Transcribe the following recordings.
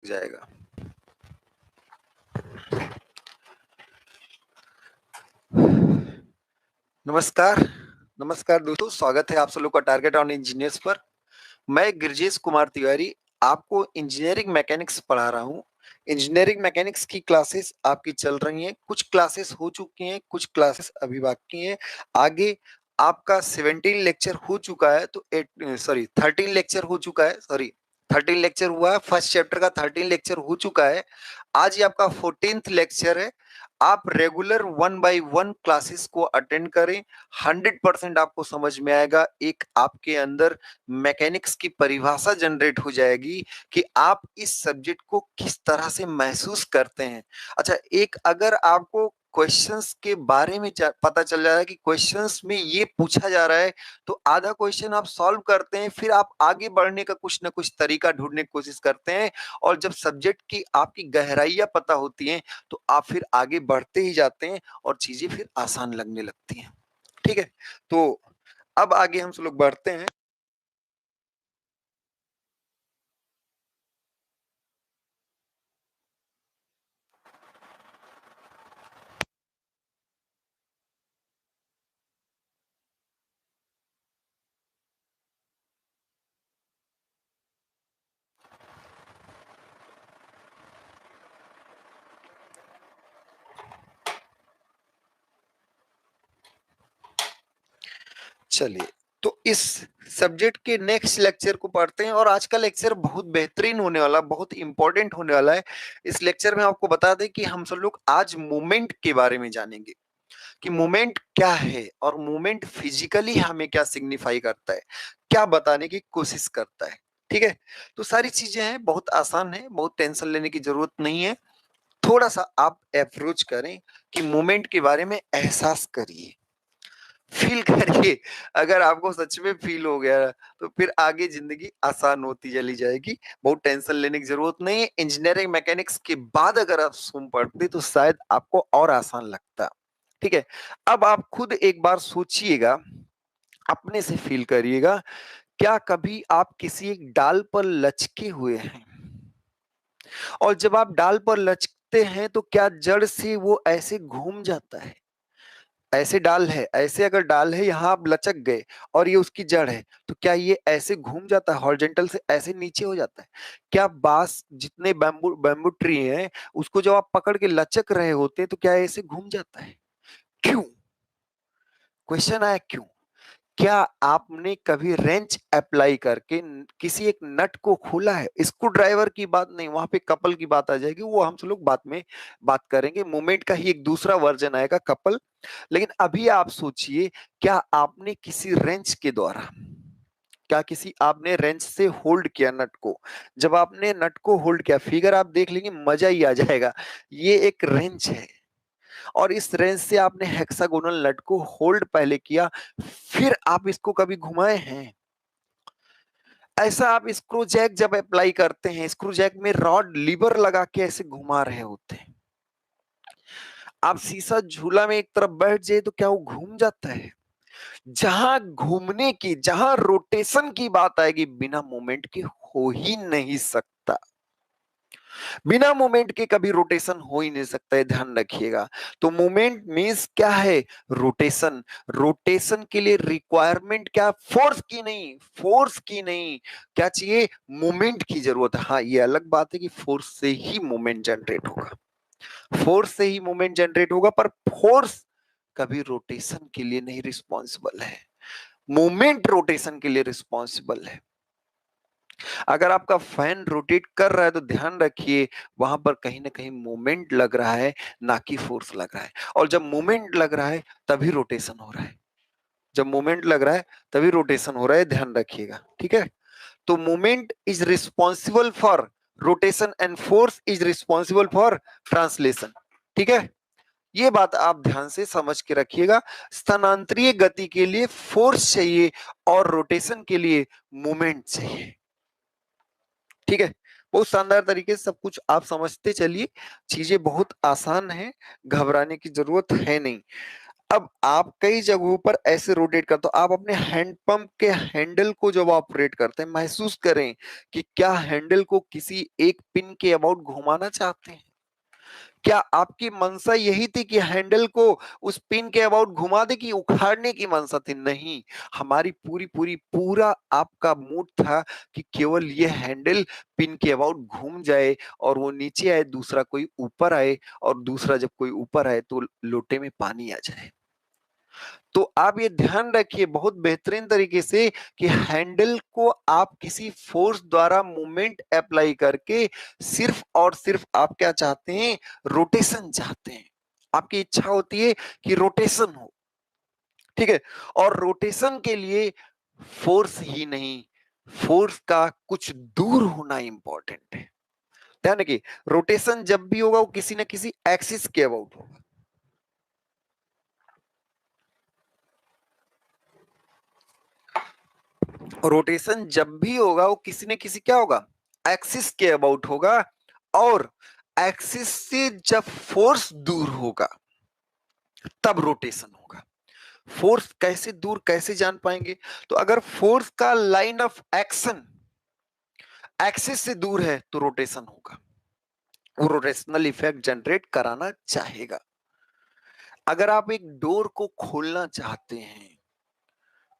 जाएगा। नमस्कार, नमस्कार दोस्तों, स्वागत है आप सब लोग का टारगेट ऑन इंजीनियर्स पर। मैं गिरजेश कुमार तिवारी आपको इंजीनियरिंग मैकेनिक्स पढ़ा रहा हूँ। इंजीनियरिंग मैकेनिक्स की क्लासेस आपकी चल रही हैं, कुछ क्लासेस हो चुकी हैं, कुछ क्लासेस अभी बाकी हैं। आगे आपका 17 लेक्चर हो चुका है, तो 13 लेक्चर हो चुका है, 13 लेक्चर हुआ है, फर्स्ट चैप्टर का 13 लेक्चर हो चुका है। आज ये आपका 14th लेक्चर है। आप रेगुलर 1 by 1 क्लासेस को अटेंड करें, 100% आपको समझ में आएगा। एक आपके अंदर मैकेनिक्स की परिभाषा जनरेट हो जाएगी कि आप इस सब्जेक्ट को किस तरह से महसूस करते हैं। अच्छा, एक अगर आपको क्वेश्चंस के बारे में पता चल जा रहा है कि क्वेश्चंस में ये पूछा जा रहा है, तो आधा क्वेश्चन आप सॉल्व करते हैं, फिर आप आगे बढ़ने का कुछ ना कुछ तरीका ढूंढने की कोशिश करते हैं। और जब सब्जेक्ट की आपकी गहराइयां पता होती हैं, तो आप फिर आगे बढ़ते ही जाते हैं और चीजें फिर आसान लगने लगती हैं। ठीक है, तो अब आगे हम सब लोग बढ़ते हैं। चलिए, तो इस सब्जेक्ट के नेक्स्ट लेक्चर को पढ़ते हैं। और आज का लेक्चर बहुत बेहतरीन होने वाला, बहुत इंपॉर्टेंट होने वाला है। इस लेक्चर में आपको बता दें कि हम सब लोग आज मूवमेंट के बारे में जानेंगे कि मूवमेंट क्या है और मूवमेंट फिजिकली हमें क्या सिग्निफाई करता है, क्या बताने की कोशिश करता है। ठीक है, तो सारी चीजें हैं, बहुत आसान है, बहुत टेंशन लेने की जरूरत नहीं है। थोड़ा सा आप अप्रोच करें कि मूवमेंट के बारे में एहसास करिए, फील करिए। अगर आपको सच में फील हो गया, तो फिर आगे जिंदगी आसान होती चली जाएगी। बहुत टेंशन लेने की जरूरत नहीं है। इंजीनियरिंग मैकेनिक्स के बाद अगर आप सुन पढ़ते तो शायद आपको और आसान लगता। ठीक है, अब आप खुद एक बार सोचिएगा, अपने से फील करिएगा, क्या कभी आप किसी एक डाल पर लचके हुए हैं? और जब आप डाल पर लचकते हैं, तो क्या जड़ से वो ऐसे घूम जाता है? ऐसे डाल है, ऐसे अगर डाल है, यहाँ आप लचक गए और ये उसकी जड़ है, तो क्या ये ऐसे घूम जाता है, हॉरिजॉन्टल से ऐसे नीचे हो जाता है? क्या बांस जितने बैम्बू बैम्बू ट्री हैं, उसको जब आप पकड़ के लचक रहे होते हैं, तो क्या ऐसे घूम जाता है? क्यों? क्वेश्चन आया क्यों? क्या आपने कभी रेंच अप्लाई करके किसी एक नट को खोला है? स्क्रू ड्राइवर की बात नहीं, वहां पे कपल की बात आ जाएगी, वो हम सब लोग बाद में बात करेंगे। मूवमेंट का ही एक दूसरा वर्जन आएगा, कपल। लेकिन अभी आप सोचिए, क्या आपने किसी रेंच के द्वारा, क्या किसी आपने रेंच से होल्ड किया नट को? जब आपने नट को होल्ड किया, फिगर आप देख लेंगे, मजा ही आ जाएगा। ये एक रेंच है, और इस रेंच से आपने हेक्सागोनल नट को होल्ड पहले किया, फिर आप इसको कभी घुमाए हैं? ऐसा आप स्क्रू जैक जब अप्लाई करते हैं, स्क्रू जैक में रॉड लीवर लगा के ऐसे घुमा रहे होते हैं। आप शीशा झूला में एक तरफ बैठ जाए, तो क्या वो घूम जाता है? जहां घूमने की, जहां रोटेशन की बात आएगी, बिना मोमेंट के हो ही नहीं सकता। बिना मोमेंट के कभी रोटेशन हो ही नहीं सकता है, ध्यान रखिएगा। तो मोमेंट मींस क्या है? रोटेशन। रोटेशन के लिए रिक्वायरमेंट क्या? फोर्स की नहीं, फोर्स की नहीं, क्या चाहिए? मोमेंट की जरूरत है। हाँ, ये अलग बात है कि फोर्स से ही मोमेंट जनरेट होगा, फोर्स से ही मोमेंट जनरेट होगा, पर फोर्स कभी रोटेशन के लिए नहीं रिस्पॉन्सिबल है, मोमेंट रोटेशन के लिए रिस्पॉन्सिबल है। अगर आपका फैन रोटेट कर रहा है, तो ध्यान रखिए, वहां पर कहीं ना कहीं मोमेंट लग रहा है, ना कि फोर्स लग रहा है। और जब मोमेंट लग रहा है, तभी रोटेशन हो रहा है। जब मोमेंट लग रहा है, तभी रोटेशन हो रहा है, ध्यान रखिएगा। ठीक है, तो moment is responsible for rotation and force is responsible for translation. ठीक है, ये बात आप ध्यान से समझ के रखिएगा। स्थानांतरीय गति के लिए फोर्स चाहिए, और रोटेशन के लिए मोमेंट चाहिए। ठीक है, बहुत शानदार तरीके से सब कुछ आप समझते चलिए। चीजें बहुत आसान है, घबराने की जरूरत है नहीं। अब आप कई जगहों पर ऐसे रोटेट करते हो, आप अपने हैंड पंप के हैंडल को जब ऑपरेट करते हैं, महसूस करें कि क्या हैंडल को किसी एक पिन के अबाउट घुमाना चाहते हैं। क्या आपकी मंशा यही थी कि हैंडल को उस पिन के अबाउट घुमा दे, कि उखाड़ने की मंशा थी? नहीं, हमारी पूरा आपका मूड था कि केवल ये हैंडल पिन के अबाउट घूम जाए और वो नीचे आए, दूसरा कोई ऊपर आए, और दूसरा जब कोई ऊपर आए तो लोटे में पानी आ जाए। तो आप ये ध्यान रखिए बहुत बेहतरीन तरीके से कि हैंडल को आप किसी फोर्स द्वारा मूवमेंट अप्लाई करके सिर्फ और सिर्फ आप क्या चाहते हैं? रोटेशन चाहते हैं। आपकी इच्छा होती है कि रोटेशन हो, ठीक है। और रोटेशन के लिए फोर्स ही नहीं, फोर्स का कुछ दूर होना इंपॉर्टेंट है। ध्यान रखिए, रोटेशन जब भी होगा वो किसी ना किसी एक्सिस के अबाउट होगा। रोटेशन जब भी होगा वो किसी न किसी क्या होगा? एक्सिस के अबाउट होगा। और एक्सिस से जब फोर्स दूर होगा तब रोटेशन होगा। फोर्स कैसे दूर, कैसे जान पाएंगे? तो अगर फोर्स का लाइन ऑफ एक्शन एक्सिस से दूर है तो रोटेशन होगा, वो रोटेशनल इफेक्ट जनरेट कराना चाहेगा। अगर आप एक डोर को खोलना चाहते हैं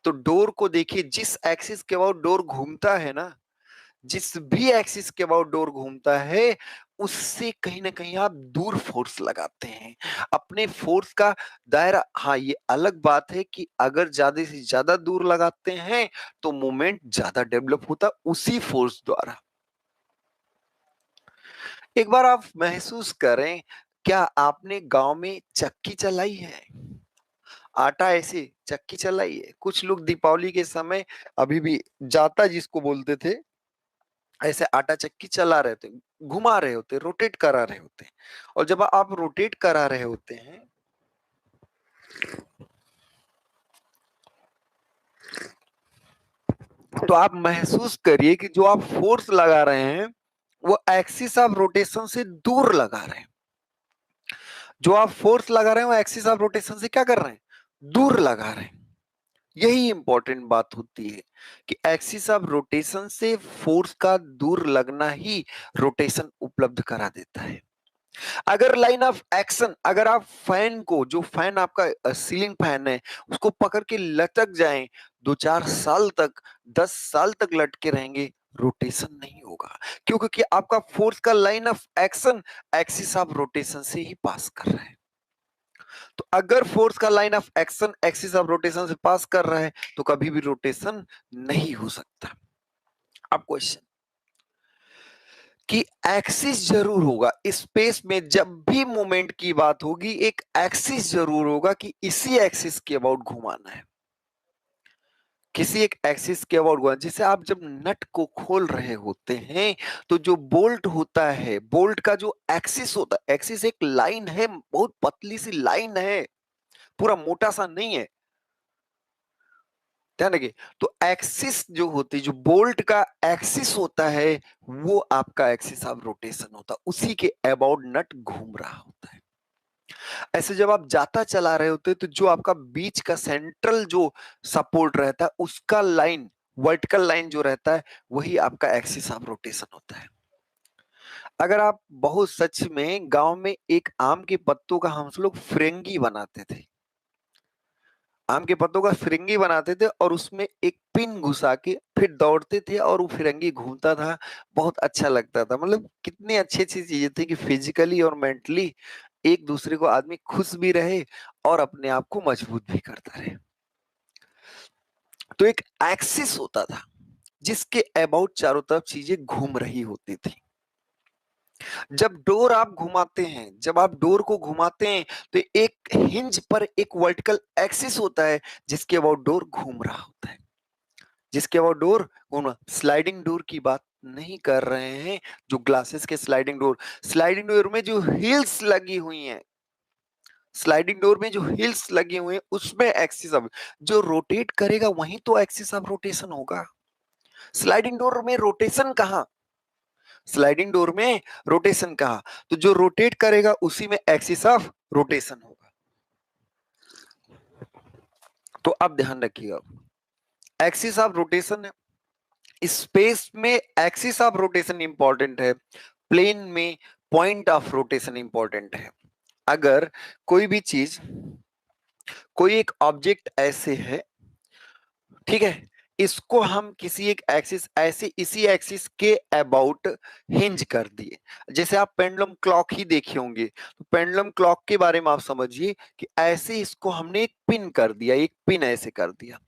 तो डोर को देखिए, जिस एक्सिस के अबाउट डोर घूमता है ना, जिस भी एक्सिस के अबाउट डोर घूमता है, उससे कहीं ना कहीं आप दूर फोर्स लगाते हैं। अपने फोर्स का दायरा, हाँ ये अलग बात है कि अगर ज्यादा से ज्यादा दूर लगाते हैं तो मूवमेंट ज्यादा डेवलप होता उसी फोर्स द्वारा। एक बार आप महसूस करें, क्या आपने गांव में चक्की चलाई है? आटा ऐसे चक्की चलाई है? कुछ लोग दीपावली के समय अभी भी जाता जिसको बोलते थे, ऐसे आटा चक्की चला रहे थे, घुमा रहे होते, रोटेट करा रहे होते। और जब आप रोटेट करा रहे होते हैं तो आप महसूस करिए कि जो आप फोर्स लगा रहे हैं वो एक्सिस ऑफ रोटेशन से दूर लगा रहे हैं। जो आप फोर्स लगा रहे हैं वो एक्सिस ऑफ रोटेशन से क्या कर रहे हैं? दूर लगा रहे हैं। यही इंपॉर्टेंट बात होती है कि एक्सिस ऑफ रोटेशन से फोर्स का दूर लगना ही रोटेशन उपलब्ध करा देता है। अगर लाइन ऑफ एक्शन, अगर आप फैन को, जो फैन आपका सीलिंग फैन है, उसको पकड़ के लटक जाएं, 2-4 साल तक, 10 साल तक लटके रहेंगे, रोटेशन नहीं होगा। क्यों? क्योंकि आपका फोर्स का line of action axis of rotation से ही पास कर रहा है। तो अगर फोर्स का line of action axis of rotation से पास कर रहा है तो कभी भी रोटेशन नहीं हो सकता। अब क्वेश्चन कि एक्सिस जरूर होगा स्पेस में, जब भी मोमेंट की बात होगी एक एक्सिस जरूर होगा कि इसी एक्सिस के अबाउट घुमाना है, किसी एक एक्सिस के अबाउट घुमाना। जैसे आप जब नट को खोल रहे होते हैं तो जो बोल्ट होता है, बोल्ट का जो एक्सिस होता है, एक्सिस एक लाइन है, बहुत पतली सी लाइन है, पूरा मोटा सा नहीं है। ध्यान रखिए, तो एक्सिस जो होती है, जो बोल्ट का एक्सिस होता है, वो आपका एक्सिस ऑफ रोटेशन होता है, उसी के अबाउट नट घूम रहा होता है। ऐसे जब आप जाता चला रहे होते हैं तो जो आपका बीच का सेंट्रल जो सपोर्ट रहता है, उसका लाइन, वर्टिकल लाइन जो रहता है, वही आपका एक्सिस ऑफ रोटेशन होता है। अगर आप बहुत सच में, गांव में एक आम के पत्तों का हम लोग फिरंगी बनाते थे, आम के पत्तों का फिरंगी बनाते थे और उसमें एक पिन घुसा के फिर दौड़ते थे और वो फिरंगी घूमता था, बहुत अच्छा लगता था। मतलब कितनी अच्छी अच्छी चीजें थी कि फिजिकली और मेंटली एक दूसरे को आदमी खुश भी रहे और अपने आप को मजबूत भी करता रहे। तो एक एक्सिस होता था जिसके अबाउट चारों तरफ चीजें घूम रही होती थी। जब डोर आप घुमाते हैं, जब आप डोर को घुमाते हैं तो एक हिंज पर एक वर्टिकल एक्सिस होता है जिसके अबाउट डोर घूम रहा होता है, जिसके अबाउट डोर घूम। स्लाइडिंग डोर की बात नहीं कर रहे हैं, जो ग्लासेस के स्लाइडिंग डोर, स्लाइडिंग डोर में जो हिल्स लगी हुई हैं, स्लाइडिंग डोर में जो हिल्स लगी हुई हैं उसमें एक्सिस ऑफ, जो रोटेट करेगा वहीं तो एक्सिस ऑफ रोटेशन होगा। स्लाइडिंग डोर में रोटेशन कहाँ? स्लाइडिंग डोर में रोटेशन कहाँ? तो जो रोटेट करेगा उसी में एक्सिस ऑफ रोटेशन होगा। तो अब ध्यान रखिएगा, एक्सिस ऑफ रोटेशन है, स्पेस में एक्सिस ऑफ रोटेशन इंपॉर्टेंट है, प्लेन में पॉइंट ऑफ रोटेशन इंपॉर्टेंट है। अगर कोई भी चीज, कोई एक ऑब्जेक्ट ऐसे है, ठीक है, इसको हम किसी एक एक्सिस, ऐसे इसी एक्सिस के अबाउट हिंज कर दिए, जैसे आप पेंडुलम क्लॉक ही देखे होंगे, तो पेंडुलम क्लॉक के बारे में आप समझिए कि ऐसे इसको हमने एक पिन कर दिया, एक पिन ऐसे कर दिया,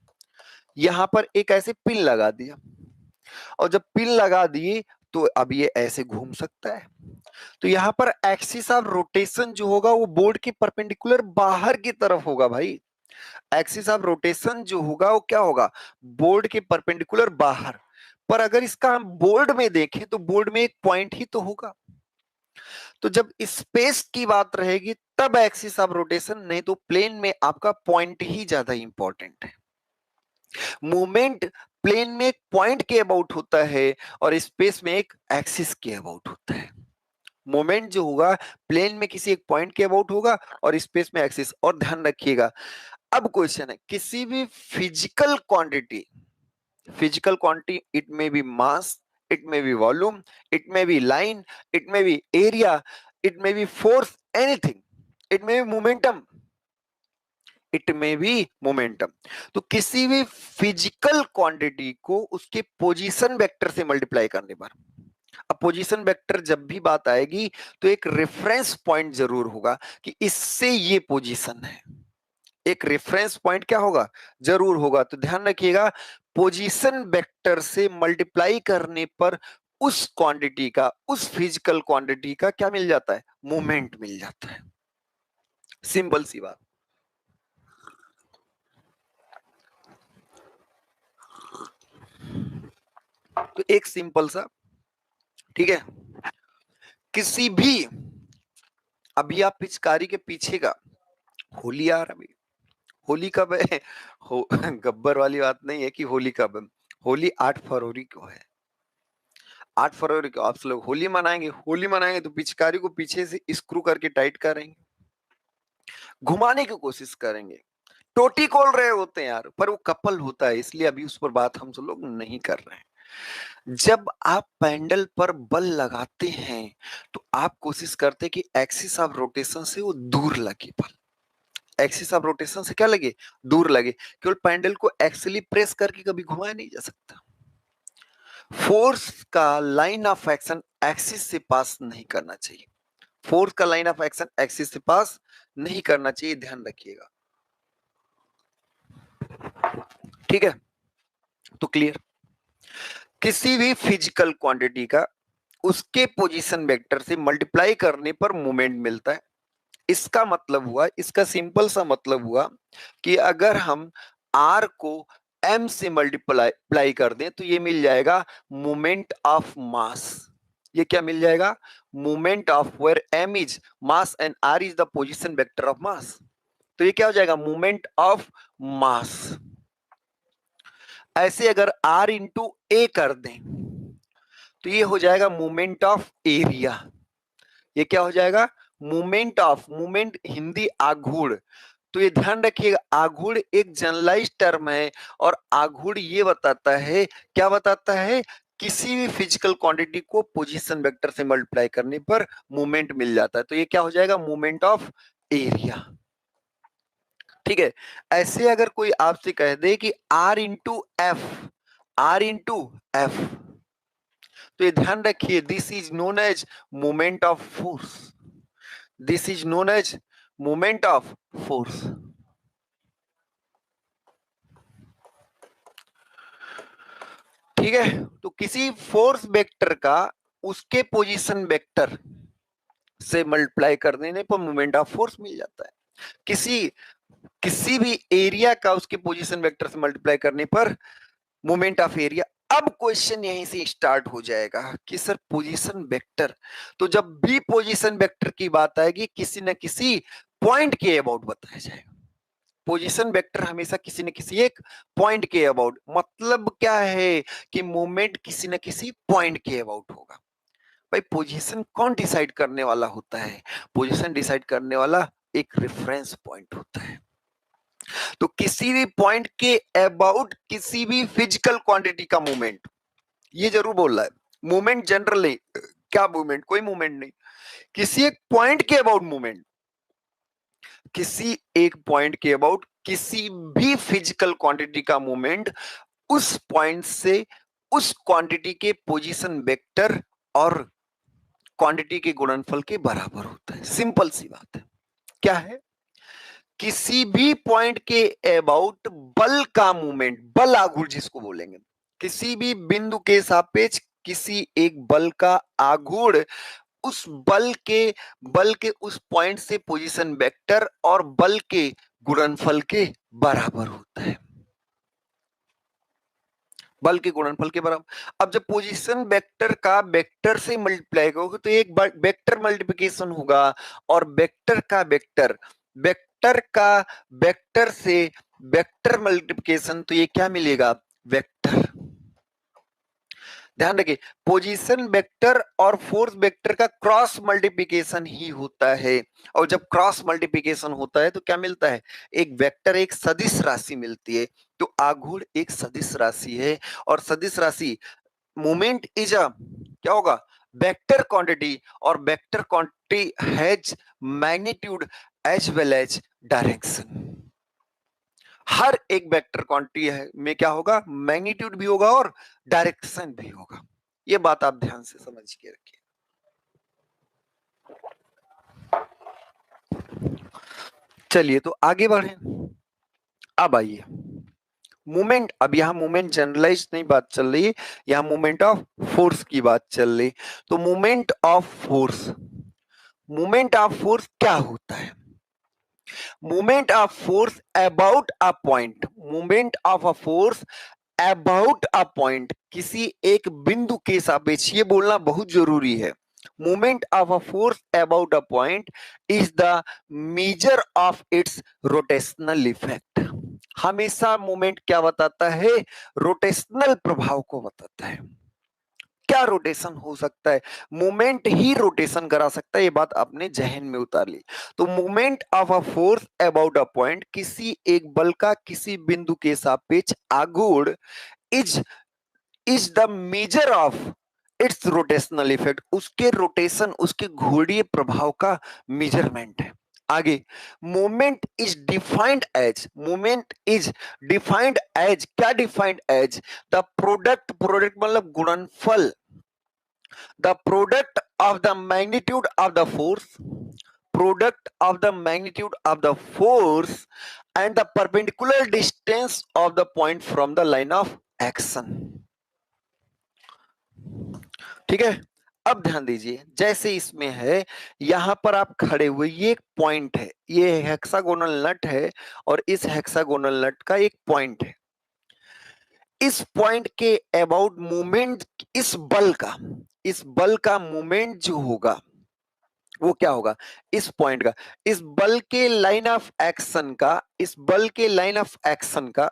यहां पर एक ऐसे पिन लगा दिया, और जब पिन लगा दिए तो अब ये ऐसे घूम सकता है। तो यहाँ पर एक्सिस ऑफ रोटेशन जो होगा वो बोर्ड के परपेंडिकुलर बाहर की तरफ होगा भाई। एक्सिस ऑफ रोटेशन जो होगा वो क्या होगा, बोर्ड के परपेंडिकुलर बाहर। पर अगर इसका हम बोर्ड में देखें तो बोर्ड में एक पॉइंट ही तो होगा। तो जब स्पेस की बात रहेगी तब एक्सिस ऑफ रोटेशन, नहीं तो प्लेन में आपका पॉइंट ही ज्यादा इंपॉर्टेंट है। मूवमेंट प्लेन में एक पॉइंट के अबाउट होता है और स्पेस में एक एक्सिस के अबाउट होता है। मोमेंट जो होगा प्लेन में किसी एक पॉइंट के अबाउट होगा और स्पेस में एक्सिस। और ध्यान रखिएगा, अब क्वेश्चन है, किसी भी physical quantity, physical quantity, it may be mass, it may be volume, it may be line, it may be area, it may be force, anything, it may be momentum, it may be momentum. तो किसी भी physical quantity को उसके position vector से multiply करने पर, अब position vector जब भी बात आएगी तो एक रेफरेंस पॉइंट जरूर होगा कि इससे ये पोजीशन है, एक रेफरेंस पॉइंट क्या होगा, जरूर होगा। तो ध्यान रखिएगा, पोजीशन वेक्टर से मल्टीप्लाई करने पर उस क्वांटिटी का, उस फिजिकल क्वांटिटी का क्या मिल जाता है, मोमेंट मिल जाता है। सिंपल सी बात। तो एक सिंपल सा, ठीक है, किसी भी, अभी आप पिचकारी के पीछे का, होली आ रहा है, होली कब है, गब्बर वाली बात नहीं है कि होली कब है, होली 8 फरवरी को है। 8 फरवरी को आप लोग होली मनाएंगे, होली मनाएंगे तो पिचकारी को पीछे से स्क्रू करके टाइट करेंगे, घुमाने की कोशिश करेंगे, टोटी खोल रहे होते हैं यार, पर वो कपल होता है इसलिए अभी उस पर बात हम सब लोग नहीं कर रहे हैं। जब आप पैंडल पर बल लगाते हैं तो आप कोशिश करते हैं कि एक्सिस ऑफ रोटेशन से वो दूर लगे बल, एक्सिस ऑफ रोटेशन से क्या लगे, दूर लगे। केवल पैंडल को एक्चुअली प्रेस करके कभी घुमाया नहीं जा सकता। फोर्स का लाइन ऑफ एक्शन एक्सिस से पास नहीं करना चाहिए, फोर्स का लाइन ऑफ एक्शन एक्सिस से पास नहीं करना चाहिए, ध्यान रखिएगा, ठीक है। तो क्लियर, किसी भी फिजिकल क्वांटिटी का उसके पोजीशन वेक्टर से मल्टीप्लाई करने पर मोमेंट मिलता है। इसका मतलब हुआ, इसका सिंपल सा मतलब हुआ कि अगर हम आर को एम से मल्टीप्लाई कर दें तो ये मिल जाएगा मोमेंट ऑफ मास। ये क्या मिल जाएगा, moment of, where M is mass and R is the position vector of mass. तो ये क्या हो जाएगा, मोमेंट ऑफ मास। ऐसे अगर आर इंटू ए कर दें तो ये हो जाएगा मोमेंट ऑफ एरिया। ये क्या हो जाएगा, मोमेंट ऑफ, मोमेंट हिंदी आघूर्ण। तो ये ध्यान रखिएगा, आघूर्ण एक जनरलाइज टर्म है और आघूर्ण ये बताता है, क्या बताता है, किसी भी फिजिकल क्वांटिटी को पोजीशन वेक्टर से मल्टीप्लाई करने पर मोमेंट मिल जाता है। तो ये क्या हो जाएगा, मोमेंट ऑफ एरिया, ठीक है। ऐसे अगर कोई आपसे कह दे कि R into F, R into F, तो ये ध्यान रखिए, this is known as moment of force, this is known as moment of force, ठीक है। तो किसी फोर्स वेक्टर का उसके पोजीशन वेक्टर से मल्टीप्लाई कर देने पर मोमेंट ऑफ फोर्स मिल जाता है। किसी किसी भी एरिया का उसके पोजीशन वेक्टर से मल्टीप्लाई करने पर मोमेंट ऑफ एरिया। अब क्वेश्चन यहीं से स्टार्ट हो जाएगा कि सर पोजीशन वेक्टर, तो जब भी पोजीशन वेक्टर की बात आएगी किसी न किसी पॉइंट के अबाउट बताया जाएगा। पोजीशन वेक्टर हमेशा किसी न किसी एक पॉइंट के अबाउट, मतलब क्या है कि मूवमेंट किसी न किसी पॉइंट के अबाउट होगा। भाई पोजीशन कौन डिसाइड करने वाला होता है, पोजीशन डिसाइड करने वाला एक रेफरेंस पॉइंट होता है। तो किसी भी पॉइंट के अबाउट किसी भी फिजिकल क्वांटिटी का मूवमेंट, ये जरूर बोल रहा है मूवमेंट जनरली, क्या मूवमेंट, कोई मूवमेंट नहीं, किसी एक पॉइंट के अबाउट मूवमेंट, किसी एक पॉइंट के अबाउट किसी भी फिजिकल क्वांटिटी का मूवमेंट उस पॉइंट से उस क्वांटिटी के पोजीशन वेक्टर और क्वांटिटी के गुणनफल के बराबर होता है। सिंपल सी बात है। क्या है? किसी भी पॉइंट के अबाउट बल का मूवमेंट, बल आघूर्ण जिसको बोलेंगे, किसी भी बिंदु के सापेक्ष किसी एक बल का आघूर्ण उस बल के उस पॉइंट से पोजीशन वेक्टर और बल के गुणनफल के बराबर होता है। बल के गुणनफल के बराबर। अब जब पोजीशन वेक्टर का वेक्टर से मल्टीप्लाई करोगे तो एक वेक्टर मल्टीप्लिकेशन होगा, और वेक्टर का वेक्टर, वेक्टर का वेक्टर से वेक्टर मल्टीप्लिकेशन, तो ये क्या मिलेगा? वेक्टर। ध्यान रखिए, पोजीशन वेक्टर और फोर्स वेक्टर का क्रॉस मल्टीप्लिकेशन ही होता है, और जब क्रॉस मल्टीप्लिकेशन होता है तो क्या मिलता है? एक वेक्टर, एक सदिश राशि मिलती है। तो आघूर्ण एक सदिश राशि है, और सदिश राशि मोमेंट इज अ क्या होगा? वेक्टर क्वांटिटी, और vector quantity has magnitude as well as direction. हर एक वेक्टर क्वांटिटी है में क्या होगा? मैग्नीट्यूड भी होगा और डायरेक्शन भी होगा। ये बात आप ध्यान से समझ के रखिए। चलिए तो आगे बढ़े। अब आइए मूवमेंट, अब यहां मूवमेंट जनरलाइज नहीं बात चल रही है, यहां मूवमेंट ऑफ फोर्स की बात चल रही। तो movement of force, movement of force क्या होता है? Movement of force about a point, movement of a force about a point, किसी एक बिंदु के सापेक्ष, ये बोलना बहुत जरूरी है। Movement of a force about a point is the measure of its rotational effect. हमेशा मूवमेंट क्या बताता है? रोटेशनल प्रभाव को बताता है। क्या रोटेशन हो सकता है? मूवमेंट ही रोटेशन करा सकता है, ये बात आपने जहन में उतार ली। तो movement of a force about a point, किसी एक बल का किसी बिंदु के सापेक्ष आघूर्ण is is the measure of its rotational effect, उसके रोटेशन, उसके घूर्णीय प्रभाव का मेजरमेंट है। आगे, movement is defined as, movement is defined as, क्या defined as? The product, product मतलब गुणनफल, the product of the magnitude of the force, product of the magnitude of the force and the perpendicular distance of the point from the line of action। ठीक है। अब ध्यान दीजिए, जैसे इसमें है, यहां पर आप खड़े हुए, ये एक पॉइंट है, ये हेक्सागोनल नट है, और इस हेक्सागोनल नट का एक पॉइंट है। इस पॉइंट के अबाउट मूवमेंट, इस बल का मूवमेंट जो होगा वो क्या होगा? इस पॉइंट का, इस बल के लाइन ऑफ एक्शन का, इस बल के लाइन ऑफ एक्शन का,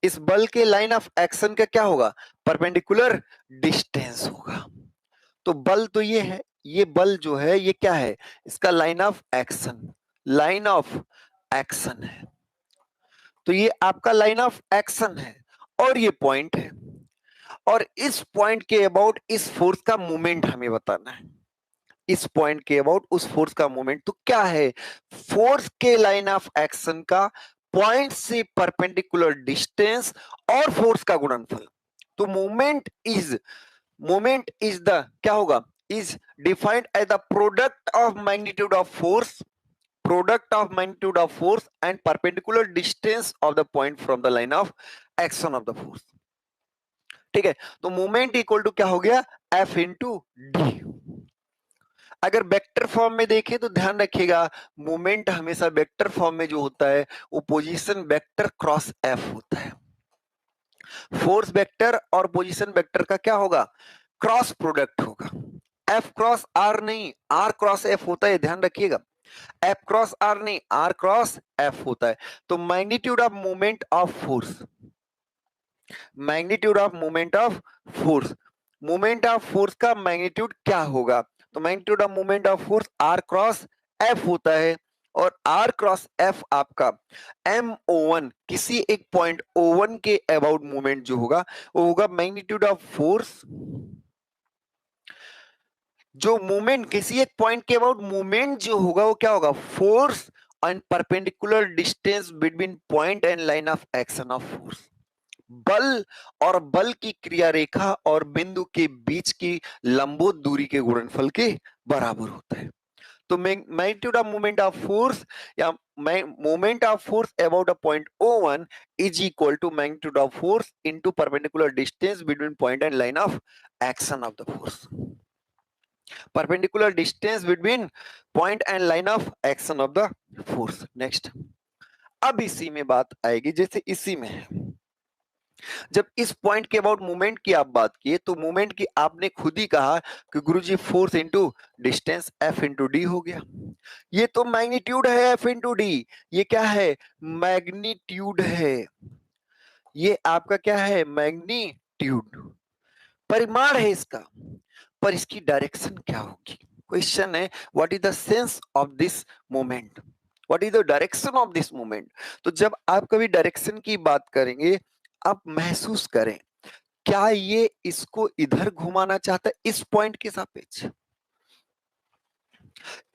इस बल के लाइन ऑफ एक्शन का क्या होगा? परपेंडिकुलर डिस्टेंस होगा। तो बल तो ये है, ये बल जो है ये क्या है? इसका line of action, line of action है। तो ये आपका लाइन ऑफ एक्शन है, और ये पॉइंट है, और इस पॉइंट के अबाउट इस फोर्स का मूवमेंट हमें बताना है। इस पॉइंट के अबाउट उस फोर्स का मूवमेंट तो क्या है? फोर्स के लाइन ऑफ एक्शन का पॉइंट से परपेंडिकुलर डिस्टेंस और फोर्स का गुणनफल। तो मूवमेंट इज द क्या होगा? Is defined as the product of magnitude of force, product of magnitude of force and perpendicular distance of the point from the line of action of the force. ठीक है। तो movement equal to क्या हो गया? F into D. अगर vector form में देखें तो ध्यान रखिएगा, मूवमेंट हमेशा वेक्टर फॉर्म में जो होता है वो पोजीशन वेक्टर क्रॉस एफ होता है। फोर्स वेक्टर और पोजीशन वेक्टर का क्या होगा? क्रॉस प्रोडक्ट होगा। एफ क्रॉस आर नहीं, आर क्रॉस एफ होता है, ध्यान रखिएगा। एफ क्रॉस आर नहीं, आर क्रॉस एफ होता है। तो magnitude of movement of force, magnitude of movement of force, movement of force का मैग्नीट्यूड क्या होगा? तो magnitude of movement of force R cross F होता है, और R क्रॉस F आपका MO1 किसी एक पॉइंट O1 के अबाउट मूवमेंट जो होगा वो होगा मैग्नीट्यूड ऑफ फोर्स। जो मूवमेंट किसी एक पॉइंट के अबाउट मूवमेंट जो होगा वो क्या होगा, force and perpendicular distance between point and line of action of force. बल और बल की क्रिया रेखा और बिंदु के बीच की लंबोत दूरी के गुणनफल के बराबर होता है। तो magnitude of moment of force या moment of force about a point O1 is equal to magnitude of force into perpendicular distance between point and line of action of the force. Perpendicular distance between point and line of action of the force. Next. अब इसी में बात आएगी जैसे इसी में है, जब इस पॉइंट के अबाउट मूवमेंट की आप बात किए तो मूवमेंट की आपने खुद ही कहा कि गुरुजी force into distance F into D हो गया। ये तो मैग्नीट्यूड है एफ इंटू डी, ये क्या है, मैग्नीट्यूड है, ये आपका क्या है, मैग्नीट्यूड, परिमाण है इसका, पर इसकी डायरेक्शन क्या होगी। क्वेश्चन है what is the sense of this moment, what is the direction of this moment. तो जब आप कभी डायरेक्शन की बात करेंगे आप महसूस करें, क्या ये इसको इधर घुमाना चाहता है इस पॉइंट के सापेक्ष,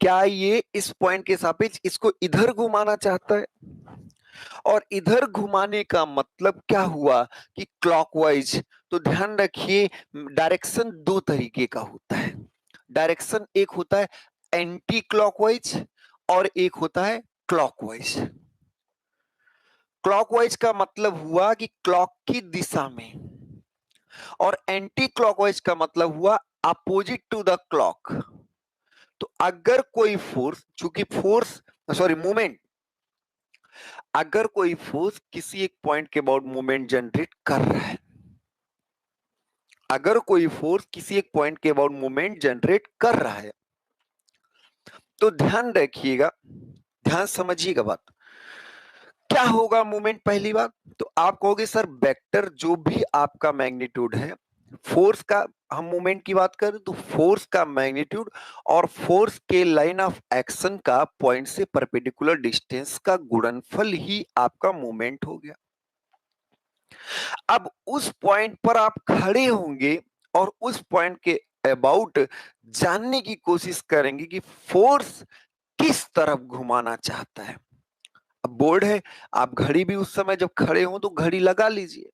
क्या ये इस पॉइंट के सापेक्ष इसको इधर घुमाना चाहता है। और इधर घुमाने का मतलब क्या हुआ कि क्लॉकवाइज। तो ध्यान रखिए डायरेक्शन दो तरीके का होता है, डायरेक्शन एक होता है एंटी क्लॉकवाइज और एक होता है क्लॉकवाइज। क्लॉकवाइज का मतलब हुआ कि क्लॉक की दिशा में, और एंटी क्लॉकवाइज का मतलब हुआ अपोजिट टू द क्लॉक। तो अगर कोई फोर्स, चूंकि फोर्स सॉरी मूवमेंट, अगर कोई फोर्स किसी एक पॉइंट के अबाउट मूवमेंट जनरेट कर रहा है, अगर कोई फोर्स किसी एक पॉइंट के अबाउट मूवमेंट जनरेट कर रहा है, तो ध्यान रखिएगा, ध्यान समझिएगा बात, क्या होगा मूवमेंट। पहली बात तो आप कहोगे सर वेक्टर जो भी आपका मैग्नीट्यूड है, फोर्स का, हम मूवमेंट की बात करें तो फोर्स का मैग्नीट्यूड और फोर्स के लाइन ऑफ एक्शन का पॉइंट से परपेंडिकुलर डिस्टेंस का गुणनफल ही आपका मूवमेंट हो गया। अब उस पॉइंट पर आप खड़े होंगे और उस पॉइंट के अबाउट जानने की कोशिश करेंगे कि फोर्स किस तरफ घुमाना चाहता है। अब बोर्ड है, आप घड़ी भी उस समय जब खड़े हो तो घड़ी लगा लीजिए,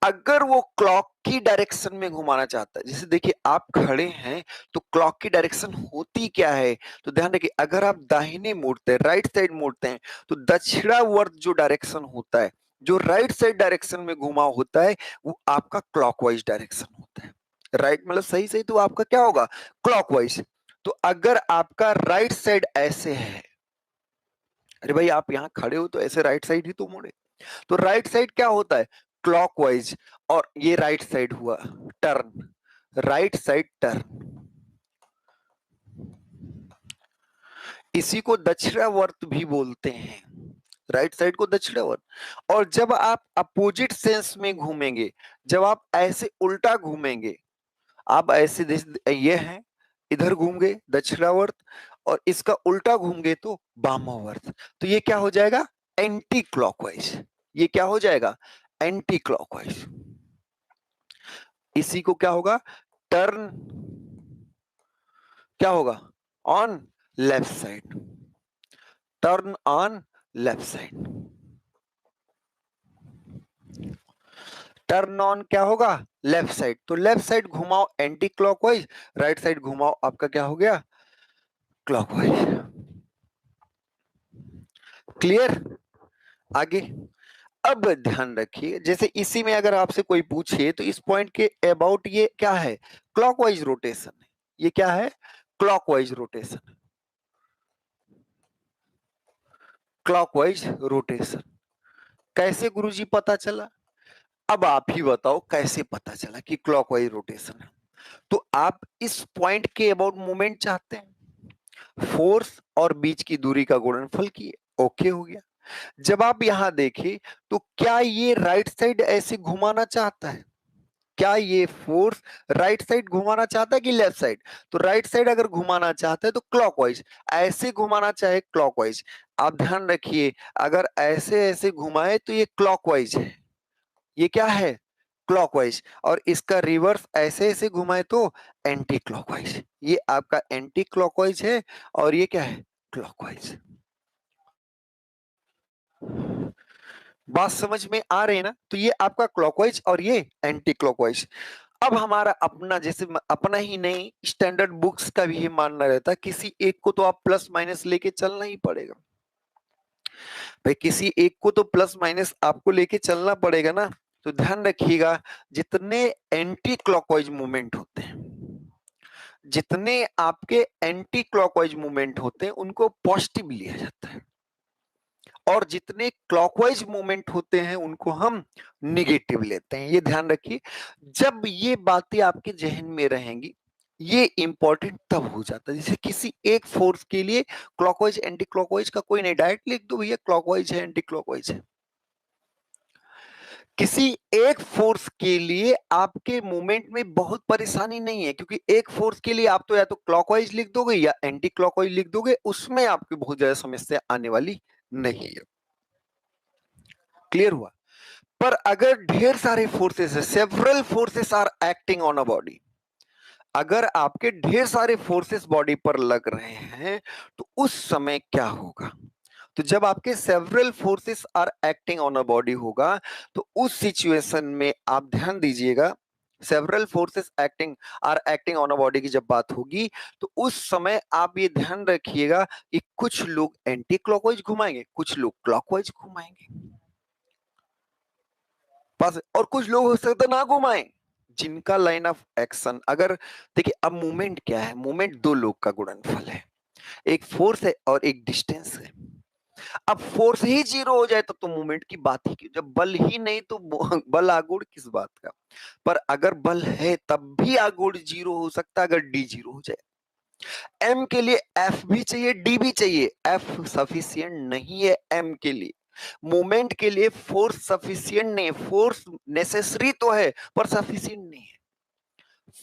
अगर वो क्लॉक की डायरेक्शन में घुमाना चाहता है, जैसे देखिए आप खड़े हैं तो क्लॉक की डायरेक्शन होती क्या है, तो ध्यान रखिए अगर आप दाहिने मुड़ते हैं, राइट साइड मुड़ते हैं, तो दक्षिणावर्त जो डायरेक्शन होता है, जो राइट साइड डायरेक्शन में घुमा होता है वो आपका क्लॉकवाइज डायरेक्शन होता है। राइट मतलब सही सही, तो आपका क्या होगा, क्लॉकवाइज। तो अगर आपका राइट साइड ऐसे है, अरे भाई आप यहां खड़े हो तो ऐसे राइट साइड ही तो मुड़े, तो राइट साइड क्या होता है, क्लॉकवाइज, और ये राइट साइड हुआ टर्न, राइट साइड टर्न, इसी को दक्षिणावर्त भी बोलते हैं, राइट साइड को दक्षिणावर्त। और जब आप अपोजिट सेंस में घूमेंगे, जब आप ऐसे उल्टा घूमेंगे, आप ऐसे ये है इधर घूम गए दक्षिणावर्त, और इसका उल्टा घूम गए तो वामावर्त, तो ये क्या हो जाएगा, एंटी क्लॉकवाइज, ये क्या हो जाएगा, एंटी क्लॉकवाइज। इसी को क्या होगा, टर्न क्या होगा, on left side, turn on left side, turn on क्या होगा, लेफ्ट साइड। तो लेफ्ट साइड घुमाओ एंटी क्लॉकवाइज, राइट साइड घुमाओ आपका क्या हो गया, क्लॉकवाइज। क्लियर, आगे। अब ध्यान रखिए जैसे इसी में अगर आपसे कोई पूछे तो इस पॉइंट के अबाउट ये क्या है, क्लॉकवाइज रोटेशन है, ये क्या है, क्लॉकवाइज रोटेशन, क्लॉकवाइज रोटेशन। कैसे गुरुजी पता चला, अब आप ही बताओ कैसे पता चला कि क्लॉकवाइज रोटेशन है। तो आप इस पॉइंट के अबाउट मूवमेंट चाहते हैं, फोर्स और बीच की दूरी का गुणनफल किए, ओके हो गया। जब आप यहां देखें तो क्या ये राइट साइड ऐसे घुमाना चाहता है, क्या ये फोर्स राइट साइड घुमाना चाहता है कि लेफ्ट साइड? तो राइट साइड अगर घुमाना चाहता है तो क्लॉकवाइज, ऐसे घुमाना चाहे क्लॉकवाइज। आप ध्यान रखिए, अगर ऐसे ऐसे घुमाए तो ये क्लॉकवाइज है, ये क्या है? क्लॉकवाइज। और इसका रिवर्स ऐसे ऐसे घुमाए तो एंटी क्लॉकवाइज। ये आपका एंटी क्लॉकवाइज है और ये क्या है? क्लॉकवाइज। बात समझ में आ रही है ना? तो ये आपका क्लॉकवाइज और ये एंटी क्लॉकवाइज। अब हमारा अपना, जैसे अपना ही नहीं, स्टैंडर्ड बुक्स का भी ये मानना रहता है, किसी एक को तो आप प्लस माइनस लेके चलना ही पड़ेगा भाई, किसी एक को तो प्लस माइनस आपको लेके चलना पड़ेगा ना। तो ध्यान रखिएगा, जितने एंटी क्लॉकवाइज मूवमेंट होते हैं, जितने आपके एंटी क्लॉकवाइज मूवमेंट होते हैं उनको पॉजिटिव लिया जाता है, और जितने क्लॉकवाइज मूवमेंट होते हैं उनको हम निगेटिव लेते हैं। ये ध्यान रखिए, जब ये बातें आपके जहन में रहेंगी, ये इंपॉर्टेंट तब हो जाता है। जैसे किसी एक फोर्स के लिए क्लॉकवाइज एंटी क्लॉकवाइज का कोई नहीं, डायरेक्ट लिख दो भैया क्लॉकवाइज है एंटी क्लॉकवाइज है। किसी एक फोर्स के लिए आपके मूवमेंट में बहुत परेशानी नहीं है, क्योंकि एक फोर्स के लिए आप तो या तो क्लॉकवाइज लिख दोगे या एंटी क्लॉकवाइज लिख दोगे, उसमें आपकी बहुत ज्यादा समस्या आने वाली नहीं है। क्लियर हुआ? पर अगर ढेर सारे फोर्सेस है, several forces are acting on a body, अगर आपके ढेर सारे फोर्सेस बॉडी पर लग रहे हैं तो उस समय क्या होगा? तो जब आपके several forces are acting on a body होगा, तो उस सिचुएशन में आप ध्यान दीजिएगा, several forces acting on a body की जब बात होगी, तो उस समय आप ये ध्यान रखिएगा कि कुछ लोग एंटी क्लॉकवाइज घुमाएंगे, कुछ लोग क्लॉकवाइज घुमाएंगे, बस। और कुछ लोग हो सकता है ना घुमाएं, जिनका लाइन ऑफ एक्शन, अगर देखिए, अब मूवमेंट क्या है? मूवमेंट दो लोग का गुणनफल है, एक फोर्स है और एक डिस्टेंस है। अब फोर्स ही जीरो हो जाए तो मूवमेंट की बात ही क्यों? जब बल ही नहीं तो बल आगुड़ किस बात का? पर अगर बल है तब भी आगुड़ जीरो हो सकता है, अगर डी जीरो हो जाए। एम के लिए एफ भी चाहिए, डी भी चाहिए, एफ सफिशियंट नहीं है एम के लिए। मूवमेंट के लिए फोर्स सफिशियंट नहीं है, फोर्स नेसेसरी तो है पर सफिशियंट नहीं है।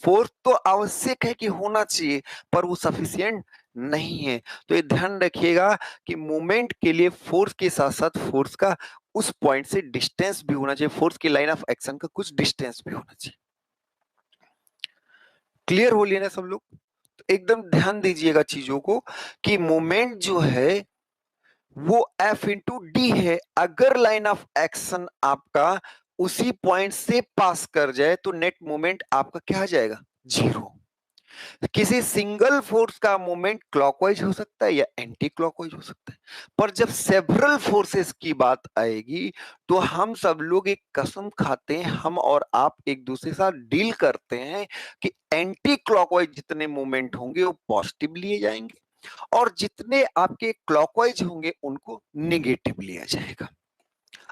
फोर्स तो आवश्यक है कि होना चाहिए, पर वो सफिशियंट नहीं है। तो ये ध्यान रखिएगा कि मूवमेंट के लिए फोर्स के साथ साथ फोर्स का उस पॉइंट से डिस्टेंस भी होना चाहिए, फोर्स की लाइन ऑफ एक्शन का कुछ डिस्टेंस भी होना चाहिए। क्लियर हो लिया ना सब लोग? तो एकदम ध्यान दीजिएगा चीजों को, कि मूवमेंट जो है वो एफ इंटू डी है। अगर लाइन ऑफ एक्शन आपका उसी पॉइंट से पास कर जाए तो नेट मूवमेंट आपका क्या आ जाएगा? जीरो। किसी सिंगल फोर्स का मूवमेंट क्लॉकवाइज हो सकता है या एंटी क्लॉकवाइज हो सकता है, पर जब सेवरल फोर्सेस की बात आएगी तो हम सब लोग एक कसम खाते हैं, हम और आप एक दूसरे के साथ डील करते हैं कि एंटी क्लॉकवाइज जितने मूवमेंट होंगे वो पॉजिटिव लिए जाएंगे, और जितने आपके क्लॉकवाइज होंगे उनको निगेटिव लिया जाएगा।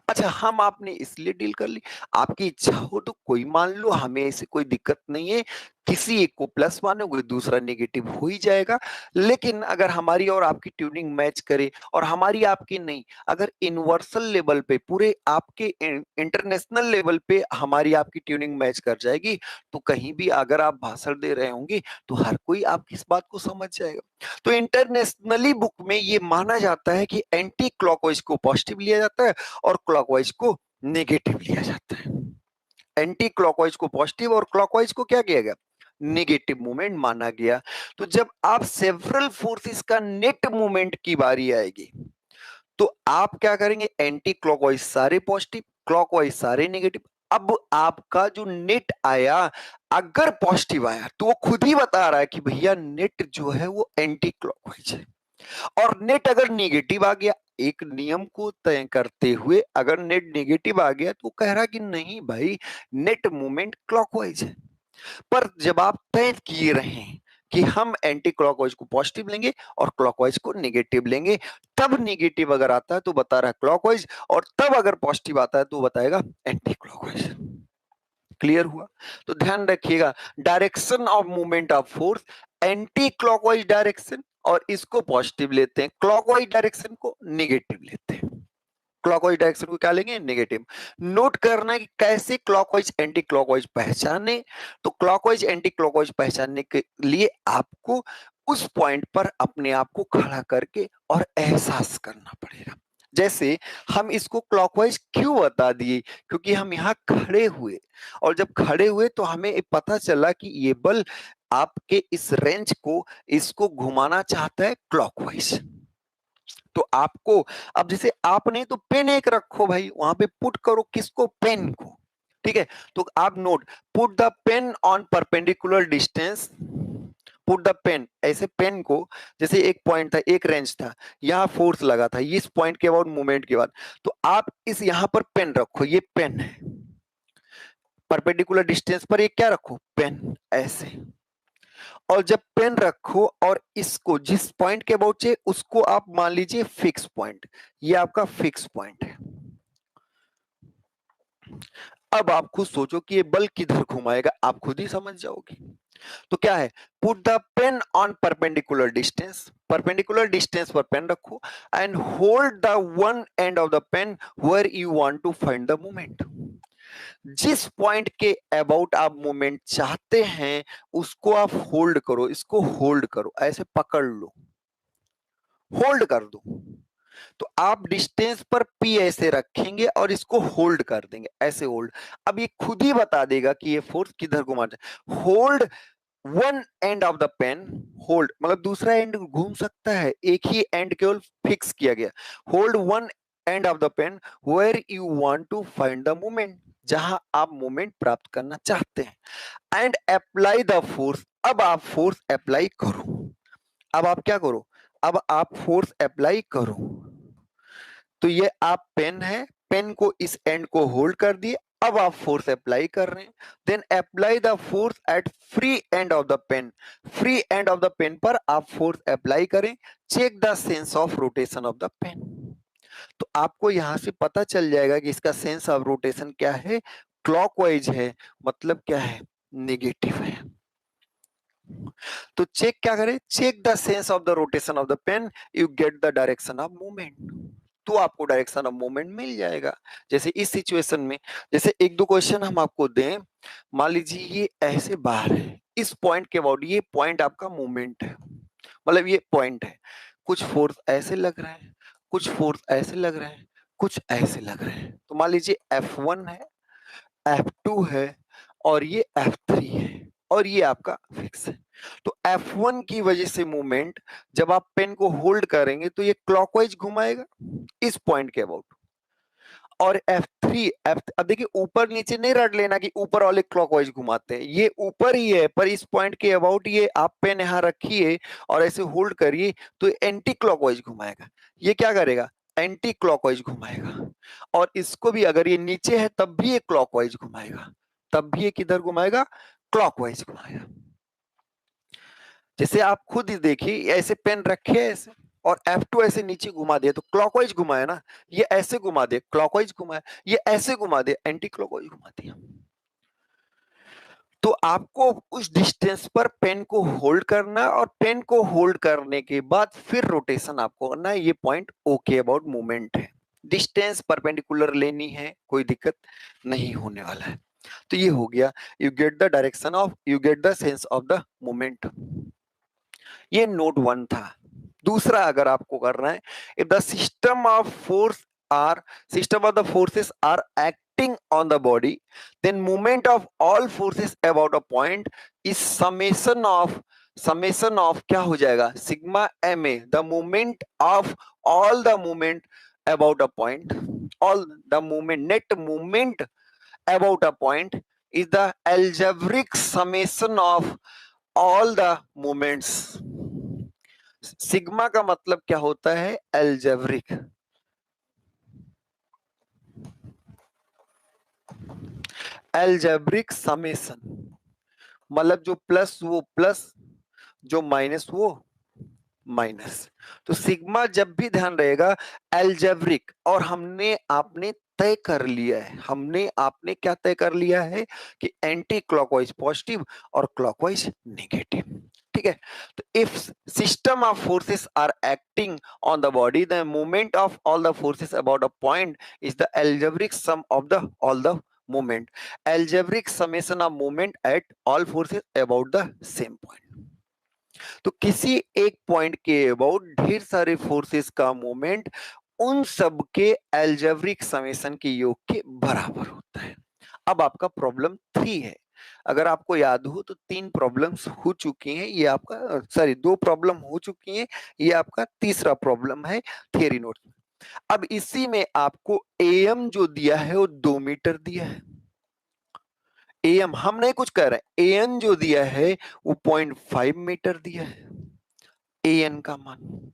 अच्छा, हम आपने इसलिए डील कर ली, आपकी इच्छा हो तो कोई मान लो, हमें ऐसे कोई दिक्कत नहीं है, किसी एक को प्लस मानोगे दूसरा नेगेटिव हो ही जाएगा। लेकिन अगर हमारी और आपकी ट्यूनिंग मैच करे, और हमारी आपकी नहीं, अगर यूनिवर्सल लेवल पे, पूरे आपके इंटरनेशनल लेवल पे हमारी आपकी ट्यूनिंग मैच कर जाएगी, तो कहीं भी अगर आप भाषण दे रहे होंगे तो हर कोई आपकी इस बात को समझ जाएगा। तो इंटरनेशनली बुक में ये माना जाता है कि एंटी क्लॉकवाइज को पॉजिटिव लिया जाता है और क्लॉकवाइज को नेगेटिव लिया जाता है। एंटी क्लॉकवाइज को पॉजिटिव और क्लॉकवाइज को क्या किया गया? नेगेटिव मूवमेंट माना गया। तो जब आप सेवरल फोर्सेस का नेट मूवमेंट की बारी आएगी, तो आप क्या करेंगे? एंटी क्लॉकवाइज सारे पॉजिटिव, क्लॉकवाइज सारे नेगेटिव। अब आपका जो नेट आया, अगर पॉजिटिव आया तो वो खुद ही बता रहा है कि भैया नेट जो है वो एंटी क्लॉकवाइज है। और नेट अगर नेगेटिव आ गया, एक नियम को तय करते हुए अगर नेट नेगेटिव आ गया तो कह रहा कि नहीं भाई, नेट मूवमेंट क्लॉकवाइज है। पर जब आप तय किए रहे कि हम एंटी क्लॉकवाइज को पॉजिटिव लेंगे और क्लॉकवाइज को नेगेटिव लेंगे, तब नेगेटिव अगर आता है तो बता रहा है क्लॉकवाइज, और तब अगर पॉजिटिव आता है तो बताएगा एंटी क्लॉकवाइज। क्लियर हुआ? तो ध्यान रखिएगा, direction of movement of force, anti clockwise direction, और इसको पॉजिटिव लेते हैं, क्लॉकवाइज डायरेक्शन को नेगेटिव लेते हैं। क्लॉकवाइज डायरेक्शन को क्या लेंगे, नेगेटिव। नोट करना है कि कैसे क्लॉकवाइज एंटी क्लॉकवाइज पहचाने। तो क्लॉकवाइज एंटी क्लॉकवाइज पहचानने के लिए आपको उस पॉइंट पर अपने आप को खड़ा करके और एहसास करना पड़ेगा। जैसे हम इसको क्लॉकवाइज क्यों बता दिए, क्योंकि हम यहाँ खड़े हुए, और जब खड़े हुए तो हमें पता चला कि ये बल आपके इस रेंज को, इसको घुमाना चाहता है क्लॉकवाइज। तो आपको, अब जैसे आपने तो पेन एक रखो भाई, वहां पे पुट करो किसको, पेन को, ठीक है। तो आप note, put the pen on perpendicular distance, put the pen, ऐसे पेन को, जैसे एक पॉइंट था, एक रेंज था, यहाँ फोर्स लगा था इस पॉइंट के बाद, मूवमेंट के बाद, तो आप इस यहाँ पर पेन रखो, ये पेन है, परपेंडिकुलर डिस्टेंस पर ये क्या रखो, पेन, ऐसे। और जब पेन रखो और इसको जिस पॉइंट के अबाउट चाहिए उसको आप मान लीजिए फिक्स पॉइंट, ये आपका फिक्स पॉइंट है। अब आप खुद सोचो कि ये बल किधर घुमाएगा, आप खुद ही समझ जाओगे। तो क्या है, put the pen on perpendicular distance, perpendicular distance पर पेन रखो, and hold the one end of the pen where you want to find the moment. जिस पॉइंट के अबाउट आप मूवमेंट चाहते हैं उसको आप होल्ड करो, इसको होल्ड करो, ऐसे पकड़ लो, होल्ड कर दो। तो आप डिस्टेंस पर पी ऐसे रखेंगे और इसको होल्ड कर देंगे, ऐसे होल्ड। अब ये खुद ही बता देगा कि ये फोर्स किधर घुमा जाए। Hold one end of the pen, hold मतलब दूसरा एंड घूम सकता है, एक ही एंड केवल फिक्स किया गया। Hold one end of the pen where you want to find the moment, जहां आप मोमेंट प्राप्त करना चाहते हैं, एंड अप्लाई द फोर्स। अब आप फोर्स अप्लाई करो, अब आप क्या करो, अब आप फोर्स अप्लाई करो। तो ये आप पेन है, पेन को इस एंड को होल्ड कर दिए, अब आप फोर्स अप्लाई कर रहे हैं। Then apply the force at free end of the pen, free end of the pen पर आप फोर्स अप्लाई करें। Check the sense of rotation of the pen. तो आपको यहां से पता चल जाएगा कि इसका सेंस ऑफ रोटेशन क्या है, क्लॉकवाइज है, मतलब क्या है, नेगेटिव है। तो चेक क्या करें, check the sense of the rotation of the pen, you get the direction of movement. तो आपको डायरेक्शन ऑफ मूवमेंट मिल जाएगा। जैसे इस सिचुएशन में, जैसे एक दो क्वेश्चन हम आपको दें, मान लीजिए ये ऐसे बाहर है, इस पॉइंट के अबाउट, ये पॉइंट आपका मूवमेंट है, मतलब ये पॉइंट है, कुछ फोर्स ऐसे लग रहे हैं, कुछ फोर्स ऐसे लग रहे हैं, कुछ ऐसे लग रहे हैं। तो मान लीजिए F1 है, F2 है और ये F3 है, और ये आपका फिक्स है। तो F1 की वजह से मूवमेंट, जब आप पेन को होल्ड करेंगे तो ये क्लॉकवाइज घुमाएगा इस पॉइंट के अबाउट। और F3, अब देखिए ऊपर नीचे नहीं रट लेना कि ऊपर वाले क्लॉकवाइज घुमाते हैं, ये ऊपर ही है पर इस पॉइंट के अबाउट ये आप पेन यहाँ रखिए और ऐसे होल्ड करिए तो एंटी क्लॉकवाइज घुमाएगा। ये क्या करेगा, एंटी क्लॉकवाइज घुमाएगा। और इसको भी अगर ये नीचे है तब भी ये क्लॉकवाइज घुमाएगा, तब भी ये किधर घुमाएगा, क्लॉकवाइज घुमाएगा। जैसे आप खुद ही देखिए, ऐसे पेन रखे ऐसे और F2 ऐसे नीचे घुमा दिया तो क्लॉकवाइज घुमाया ना, ये ऐसे घुमा दे क्लॉकवाइज घुमाया, ये ऐसे घुमा दे एंटी क्लॉकवाइज घुमा दिया। तो आपको उस डिस्टेंस पर पेन को होल्ड करना है, और पेन को होल्ड करने के बाद फिर रोटेशन आपको करना है। ये पॉइंट ओके अबाउट मूवमेंट है, डिस्टेंस परपेंडिकुलर लेनी है, कोई दिक्कत नहीं होने वाला है। तो ये हो गया, you get the direction of, you get the sense of the moment. ये नोट 1 था। दूसरा अगर आपको करना है, if the system of force are, system of the forces are acting on the body, then movement of all forces about a point is summation of क्या हो जाएगा, sigma M A, the movement of all the movement about a point, all the movement, net movement about a point is the algebraic summation of all the moments। Sigma का मतलब क्या होता है, algebraic, algebraic summation, मतलब जो plus वो plus, जो minus वो माइनस। तो सिग्मा जब भी ध्यान रहेगा एल्जेब्रिक, और हमने आपने तय कर लिया है, हमने आपने क्या तय कर लिया है कि एंटी क्लॉकवाइज पॉजिटिव और क्लॉकवाइज नेगेटिव। ठीक है। तो if system of forces are acting on the body, the movement of all the forces about a point is the algebraic sum of the all the movement, algebraic summation of movement at all forces about the same point. तो किसी एक point के about ढेर सारे forces का movement उन सब के एल्जेब्रिक समेशन के योग के बराबर होता है। अब आपका प्रॉब्लम 3 है। अगर आपको याद हो तो 3 प्रॉब्लम्स हो चुकी हैं, ये आपका सॉरी 2 प्रॉब्लम हो चुकी हैं, ये आपका तीसरा प्रॉब्लम है थियरी नोट। अब इसी में आपको एएम जो दिया है वो 2 मीटर दिया है। एएम हम नहीं कुछ कह रहे, एएन जो दिया है वो 0.5 मीटर दिया है, एएन का मान।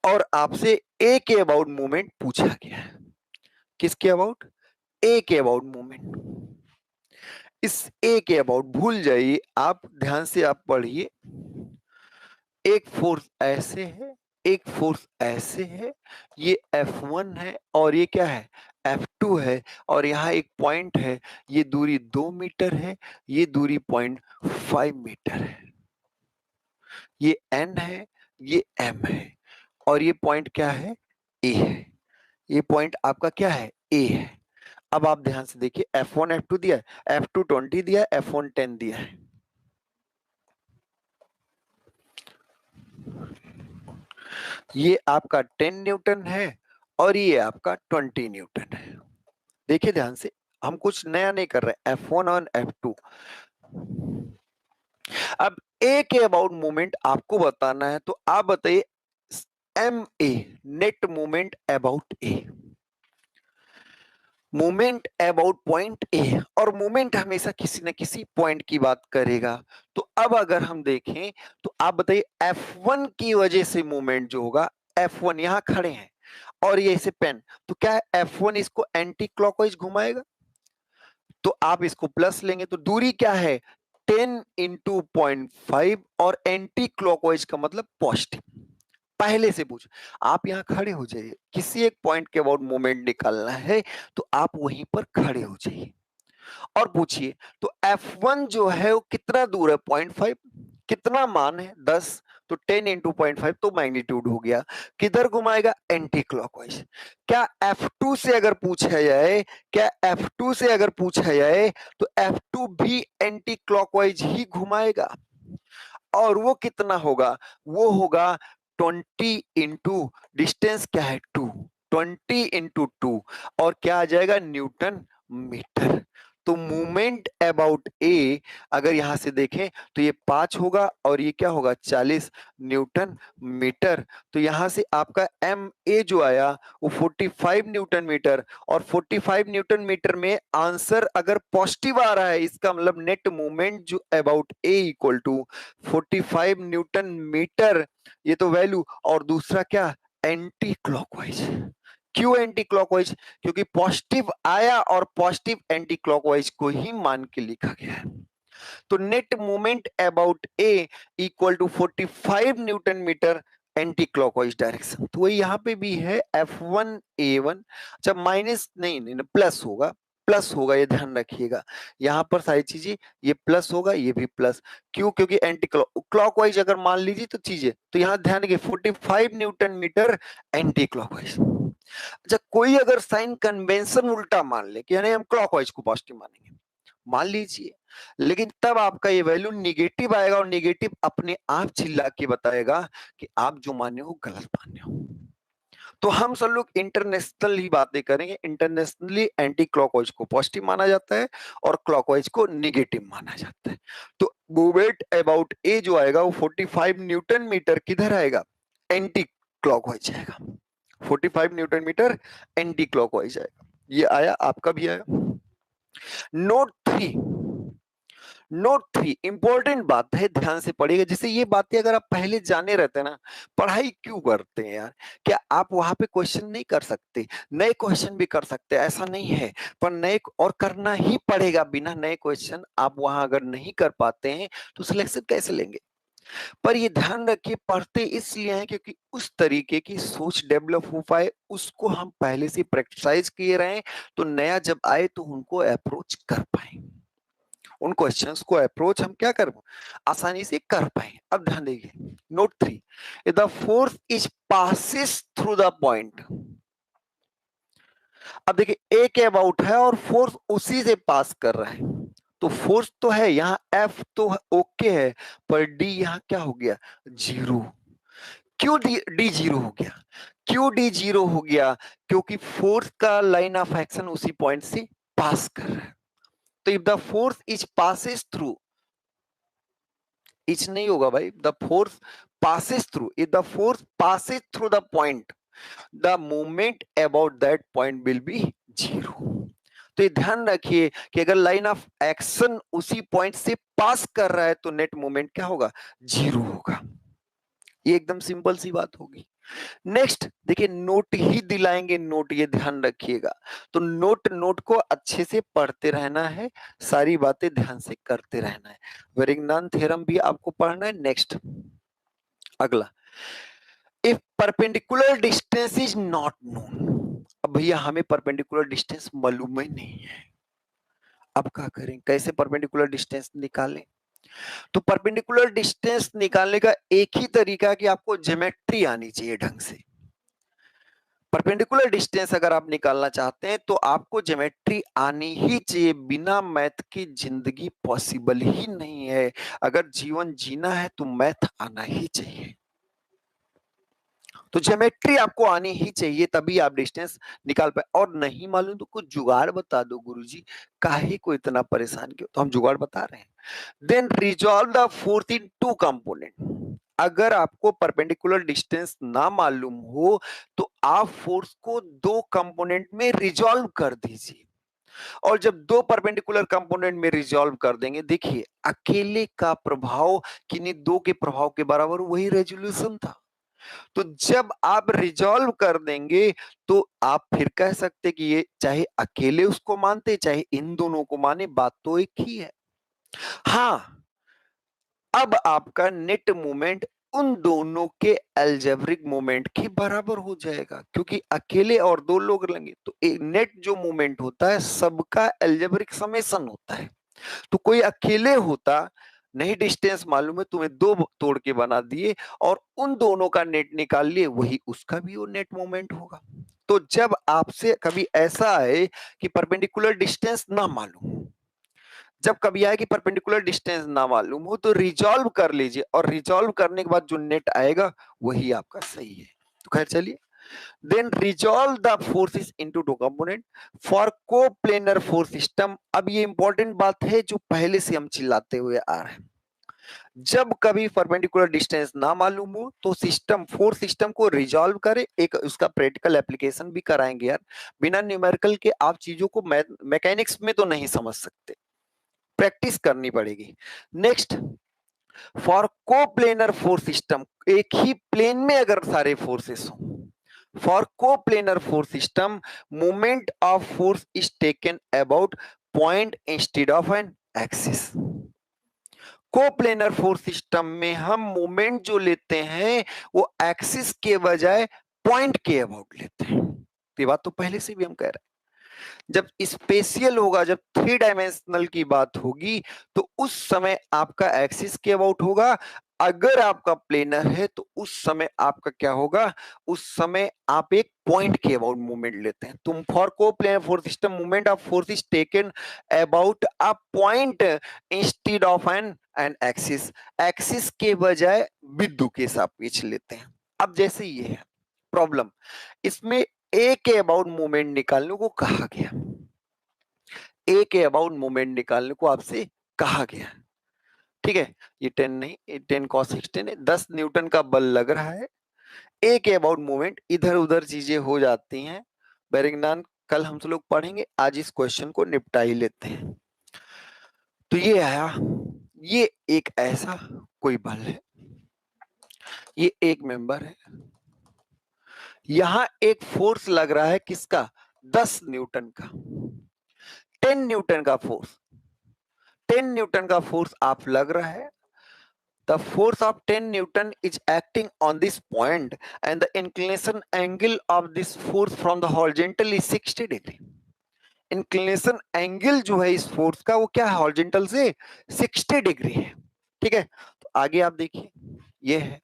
और आपसे ए के अबाउट मूवमेंट पूछा गया है। किसके अबाउट? ए के अबाउट मूवमेंट। इस ए के अबाउट भूल जाइए, आप ध्यान से आप पढ़िए। एक फोर्स ऐसे है, एक फोर्स ऐसे है, ये F1 है और ये क्या है F2 है, और यहाँ एक पॉइंट है, ये दूरी 2 मीटर है, ये दूरी 0.5 मीटर है, ये N है, ये M है, और ये पॉइंट क्या है A है। ये पॉइंट आपका क्या है A है। अब आप ध्यान से देखिए, F1 F2 दिया है, F2 20 दिया है, F1 10 दिया है। ये आपका 10 न्यूटन है और ये आपका 20 न्यूटन है। देखिए ध्यान से, हम कुछ नया नहीं कर रहे, F1 और F2। अब ए के अबाउट मूवमेंट आपको बताना है, तो आप बताइए M A, net movement about A, movement about point A, और मूवमेंट हमेशा किसी न किसी पॉइंट की बात करेगा। तो अब अगर हम देखें तो आप बताइए F1 की वजह से मूवमेंट जो होगा, F1 यहां खड़े हैं और ये इसे पेन, तो क्या F1 इसको एंटी क्लॉकवाइज घुमाएगा, तो आप इसको प्लस लेंगे, तो दूरी क्या है 10 इंटू 0.5, और एंटी क्लॉकवाइज का मतलब पॉजिटिव। पहले से पूछ, आप यहाँ खड़े हो जाइए, किसी एक पॉइंट के अबाउट मोमेंट निकालना है तो आप वहीं पर खड़े हो जाइए और पूछिए, तो F1 जो है वो कितना दूर है 0.5, कितना मान है 10, तो 10 इंटू 0.5 तो मैग्नीट्यूड हो गया, किधर घुमाएगा एंटी क्लॉकवाइज। क्या F2 से अगर पूछा जाए, क्या F2 से अगर पूछा जाए तो F2 भी एंटी क्लॉकवाइज ही घुमाएगा, और वो कितना होगा, वो होगा 20 इंटू डिस्टेंस क्या है 2, 20 इंटू 2, और क्या आ जाएगा न्यूटन मीटर। तो मूवमेंट अबाउट ए अगर यहां से देखें तो ये 5 होगा और ये क्या होगा 40 न्यूटन मीटर। तो यहां से आपका एम ए जो आया वो 45 न्यूटन मीटर, और 45 न्यूटन मीटर में आंसर अगर पॉजिटिव आ रहा है, इसका मतलब नेट मूवमेंट जो about A equal to 45 newton metre, ये तो वैल्यू, और दूसरा क्या एंटी क्लॉकवाइज। क्यों एंटी क्लॉकवाइज? क्योंकि पॉजिटिव आया और पॉजिटिव एंटी क्लॉकवाइज को ही मान के लिखा गया है। तो net movement about A equal to 45 newton metre anti clockwise direction. तो वही यहाँ पे भी है F1 A1, जब माइनस नहीं प्लस होगा, प्लस होगा, ये ध्यान रखिएगा। यहाँ पर सारी चीजें ये प्लस होगा, ये भी प्लस। क्यों? क्योंकि एंटी क्लॉकवाइज अगर मान लीजिए तो चीजें, तो यहाँ ध्यान रखिए 45 न्यूटन मीटर एंटी क्लॉकवाइज। अच्छा, कोई अगर साइन कन्वेंशन उल्टा मान ले कि यानी हम क्लॉकवाइज को पॉजिटिव मानेंगे, मान लीजिए, लेकिन तब आपका ये वैल्यू निगेटिव आएगा, और निगेटिव अपने आप चिल्ला के बताएगा कि आप जो माने हो गलत माने हो। तो हम सब लोग इंटरनेशनल ही बातें करेंगे। इंटरनेशनली एंटी क्लॉकवाइज को पॉजिटिव माना जाता है और क्लॉकवाइज को निगेटिव माना जाता है। तो मूवमेंट अबाउट ए जो आएगा वो 45 न्यूटन मीटर किधर आएगा, एंटी क्लॉकवाइज आएगा। 45 न्यूटन मीटर एंटी क्लॉकवाइज आएगा। ये आया, आपका भी आया। नोट 3, नोट 3 इंपॉर्टेंट बात है, ध्यान से पढ़िएगा। जैसे ये बातें अगर आप पहले जाने रहते ना, पढ़ाई क्यों करते हैं यार? क्या आप वहां पे क्वेश्चन नहीं कर सकते? नए क्वेश्चन भी कर सकते हैं, ऐसा नहीं है, पर नए और करना ही पड़ेगा। बिना नए क्वेश्चन आप वहां अगर नहीं कर पाते हैं तो सिलेक्शन कैसे लेंगे? पर ये ध्यान रखिए, पढ़ते इसलिए हैं क्योंकि उस तरीके की सोच डेवलप हो पाए, उसको हम पहले से प्रैक्टिसाइज किए रहे, तो नया जब आए तो उनको अप्रोच कर पाए। उन क्वेश्चंस को अप्रोच हम क्या कर आसानी से कर पाए। अब ध्यान देखिए note 3, the force is passes through the point. अब देखिए ए के अबाउट है और फोर्स उसी से पास कर रहा है, तो फोर्स तो है यहाँ, एफ तो ओके है, पर डी यहाँ क्या हो गया, जीरो। क्यों डी जीरो हो गया, क्यों डी जीरो हो गया, क्योंकि फोर्स का लाइन ऑफ एक्शन उसी पॉइंट से पास कर रहा है। तो if the force is passes through, etch नहीं होगा भाई, the force passes through, if the force passes through the point, the movement about that point will be zero। तो ये ध्यान रखिए कि अगर लाइन ऑफ एक्शन उसी पॉइंट से पास कर रहा है तो नेट मोमेंट क्या होगा, जीरो होगा। ये एकदम सिंपल सी बात होगी। नेक्स्ट देखिए नोट ही दिलाएंगे, नोट ये ध्यान रखिएगा। तो नोट को अच्छे से पढ़ते रहना है, सारी बातें ध्यान से करते रहना है। वेरिंगटन थ्योरम भी आपको पढ़ना है। नेक्स्ट अगला, if perpendicular distance is not known. अब भैया हमें परपेंडिकुलर डिस्टेंस मालूम ही नहीं है, अब क्या करें, कैसे परपेंडिकुलर डिस्टेंस निकालें। तो परपेंडिकुलर डिस्टेंस निकालने का एक ही तरीका कि आपको ज्योमेट्री आनी चाहिए ढंग से। परपेंडिकुलर डिस्टेंस अगर आप निकालना चाहते हैं तो आपको ज्योमेट्री आनी ही चाहिए, बिना मैथ की जिंदगी पॉसिबल ही नहीं है। अगर जीवन जीना है तो मैथ आना ही चाहिए, तो ज्योमेट्री आपको आनी ही चाहिए, तभी आप डिस्टेंस निकाल पाए। और नहीं मालूम तो कुछ जुगाड़ बता दो गुरुजी, काहे को इतना परेशान क्यों, तो हम जुगाड़ बता रहे हैं। Then resolve the force into component. अगर आपको परपेंडिकुलर डिस्टेंस ना मालूम हो तो आप फोर्स को दो कंपोनेंट में रिजॉल्व कर दीजिए। और जब दो परपेंडिकुलर कंपोनेंट में रिजॉल्व कर देंगे, देखिए अकेले का प्रभाव किन्हीं दो के प्रभाव के बराबर, वही रेजोल्यूशन था। तो जब आप रिजॉल्व कर देंगे तो आप फिर कह सकते कि ये चाहे अकेले उसको मानते चाहे इन दोनों को माने, बात तो एक ही है। हाँ, अब आपका नेट मूवमेंट उन दोनों के एल्जेब्रिक मूवमेंट के बराबर हो जाएगा, क्योंकि अकेले और दो लोग लेंगे तो नेट जो मूवमेंट होता है सबका एल्जेब्रिक समेशन होता है। तो कोई अकेले होता, नहीं डिस्टेंस मालूम है, तुम्हें दो तोड़ के बना दिए और उन दोनों का नेट निकाल लिए, वही उसका भी वो नेट मोमेंट होगा। तो जब आपसे कभी ऐसा आए कि परपेंडिकुलर डिस्टेंस ना मालूम, जब कभी आए कि परपेंडिकुलर डिस्टेंस ना मालूम हो तो रिजॉल्व कर लीजिए, और रिजॉल्व करने के बाद जो नेट आएगा वही आपका सही है। तो खैर चलिए, then resolve the forces into two component for coplanar force system। अब ये इंपॉर्टेंट बात है जो पहले से हम चिल्लाते हुए आ रहे हैं, जब कभी परपेंडिकुलर डिस्टेंस ना मालूम हो तो सिस्टम फोर्स सिस्टम को रिजॉल्व करे। एक उसका प्रैक्टिकल एप्लीकेशन भी कराएंगे यार, बिना न्यूमेरिकल के आप चीजों को मैकेनिक्स में तो नहीं समझ सकते, प्रैक्टिस करनी पड़ेगी। Next, for coplanar force system, एक ही प्लेन में अगर सारे फोर्सेस हो, for coplanar force system moment of force is taken about point instead of an axis। Coplanar force system में हम मोमेंट जो लेते हैं वो एक्सिस के बजाय पॉइंट के अबाउट लेते हैं। ये बात तो पहले से भी हम कह रहे हैं। जब स्पेशियल होगा, जब थ्री डायमेंशनल की बात होगी तो उस समय आपका एक्सिस के अबाउट होगा, अगर आपका प्लेनर है तो उस समय आपका क्या होगा, उस समय आप एक पॉइंट के अबाउट मूवमेंट लेते हैं। तुम फॉर को planar force system movement of force is taken about a point instead of an axis, axis के बजाय बिंदु के सापेक्ष लेते हैं। अब जैसे ये है प्रॉब्लम, इसमें ए के अबाउट मूवमेंट निकालने को कहा गया, ए के अबाउट मूवमेंट निकालने को आपसे कहा गया, ठीक है। ये 10 नहीं, ये 10 cos 16 है, 10 न्यूटन का बल लग रहा है। ए के अबाउट मूवमेंट, इधर उधर चीजें हो जाती हैं, बेरिंगटन कल हम लोग पढ़ेंगे, आज इस क्वेश्चन को निपटा ही लेते हैं। तो ये आया, ये एक ऐसा कोई बल है, ये एक मेंबर है, यहां एक फोर्स लग रहा है किसका, 10 न्यूटन का, 10 न्यूटन का फोर्स, 10 न्यूटन का फोर्स आप लग रहा है। The force of 10 Newton is acting on this point and the inclination angle of this force from the horizontal is 60 degree। Inclination angle जो है इस फोर्स का वो क्या है, हॉरिजॉन्टल से 60 डिग्री है। ठीक है, तो आगे आप देखिए ये है।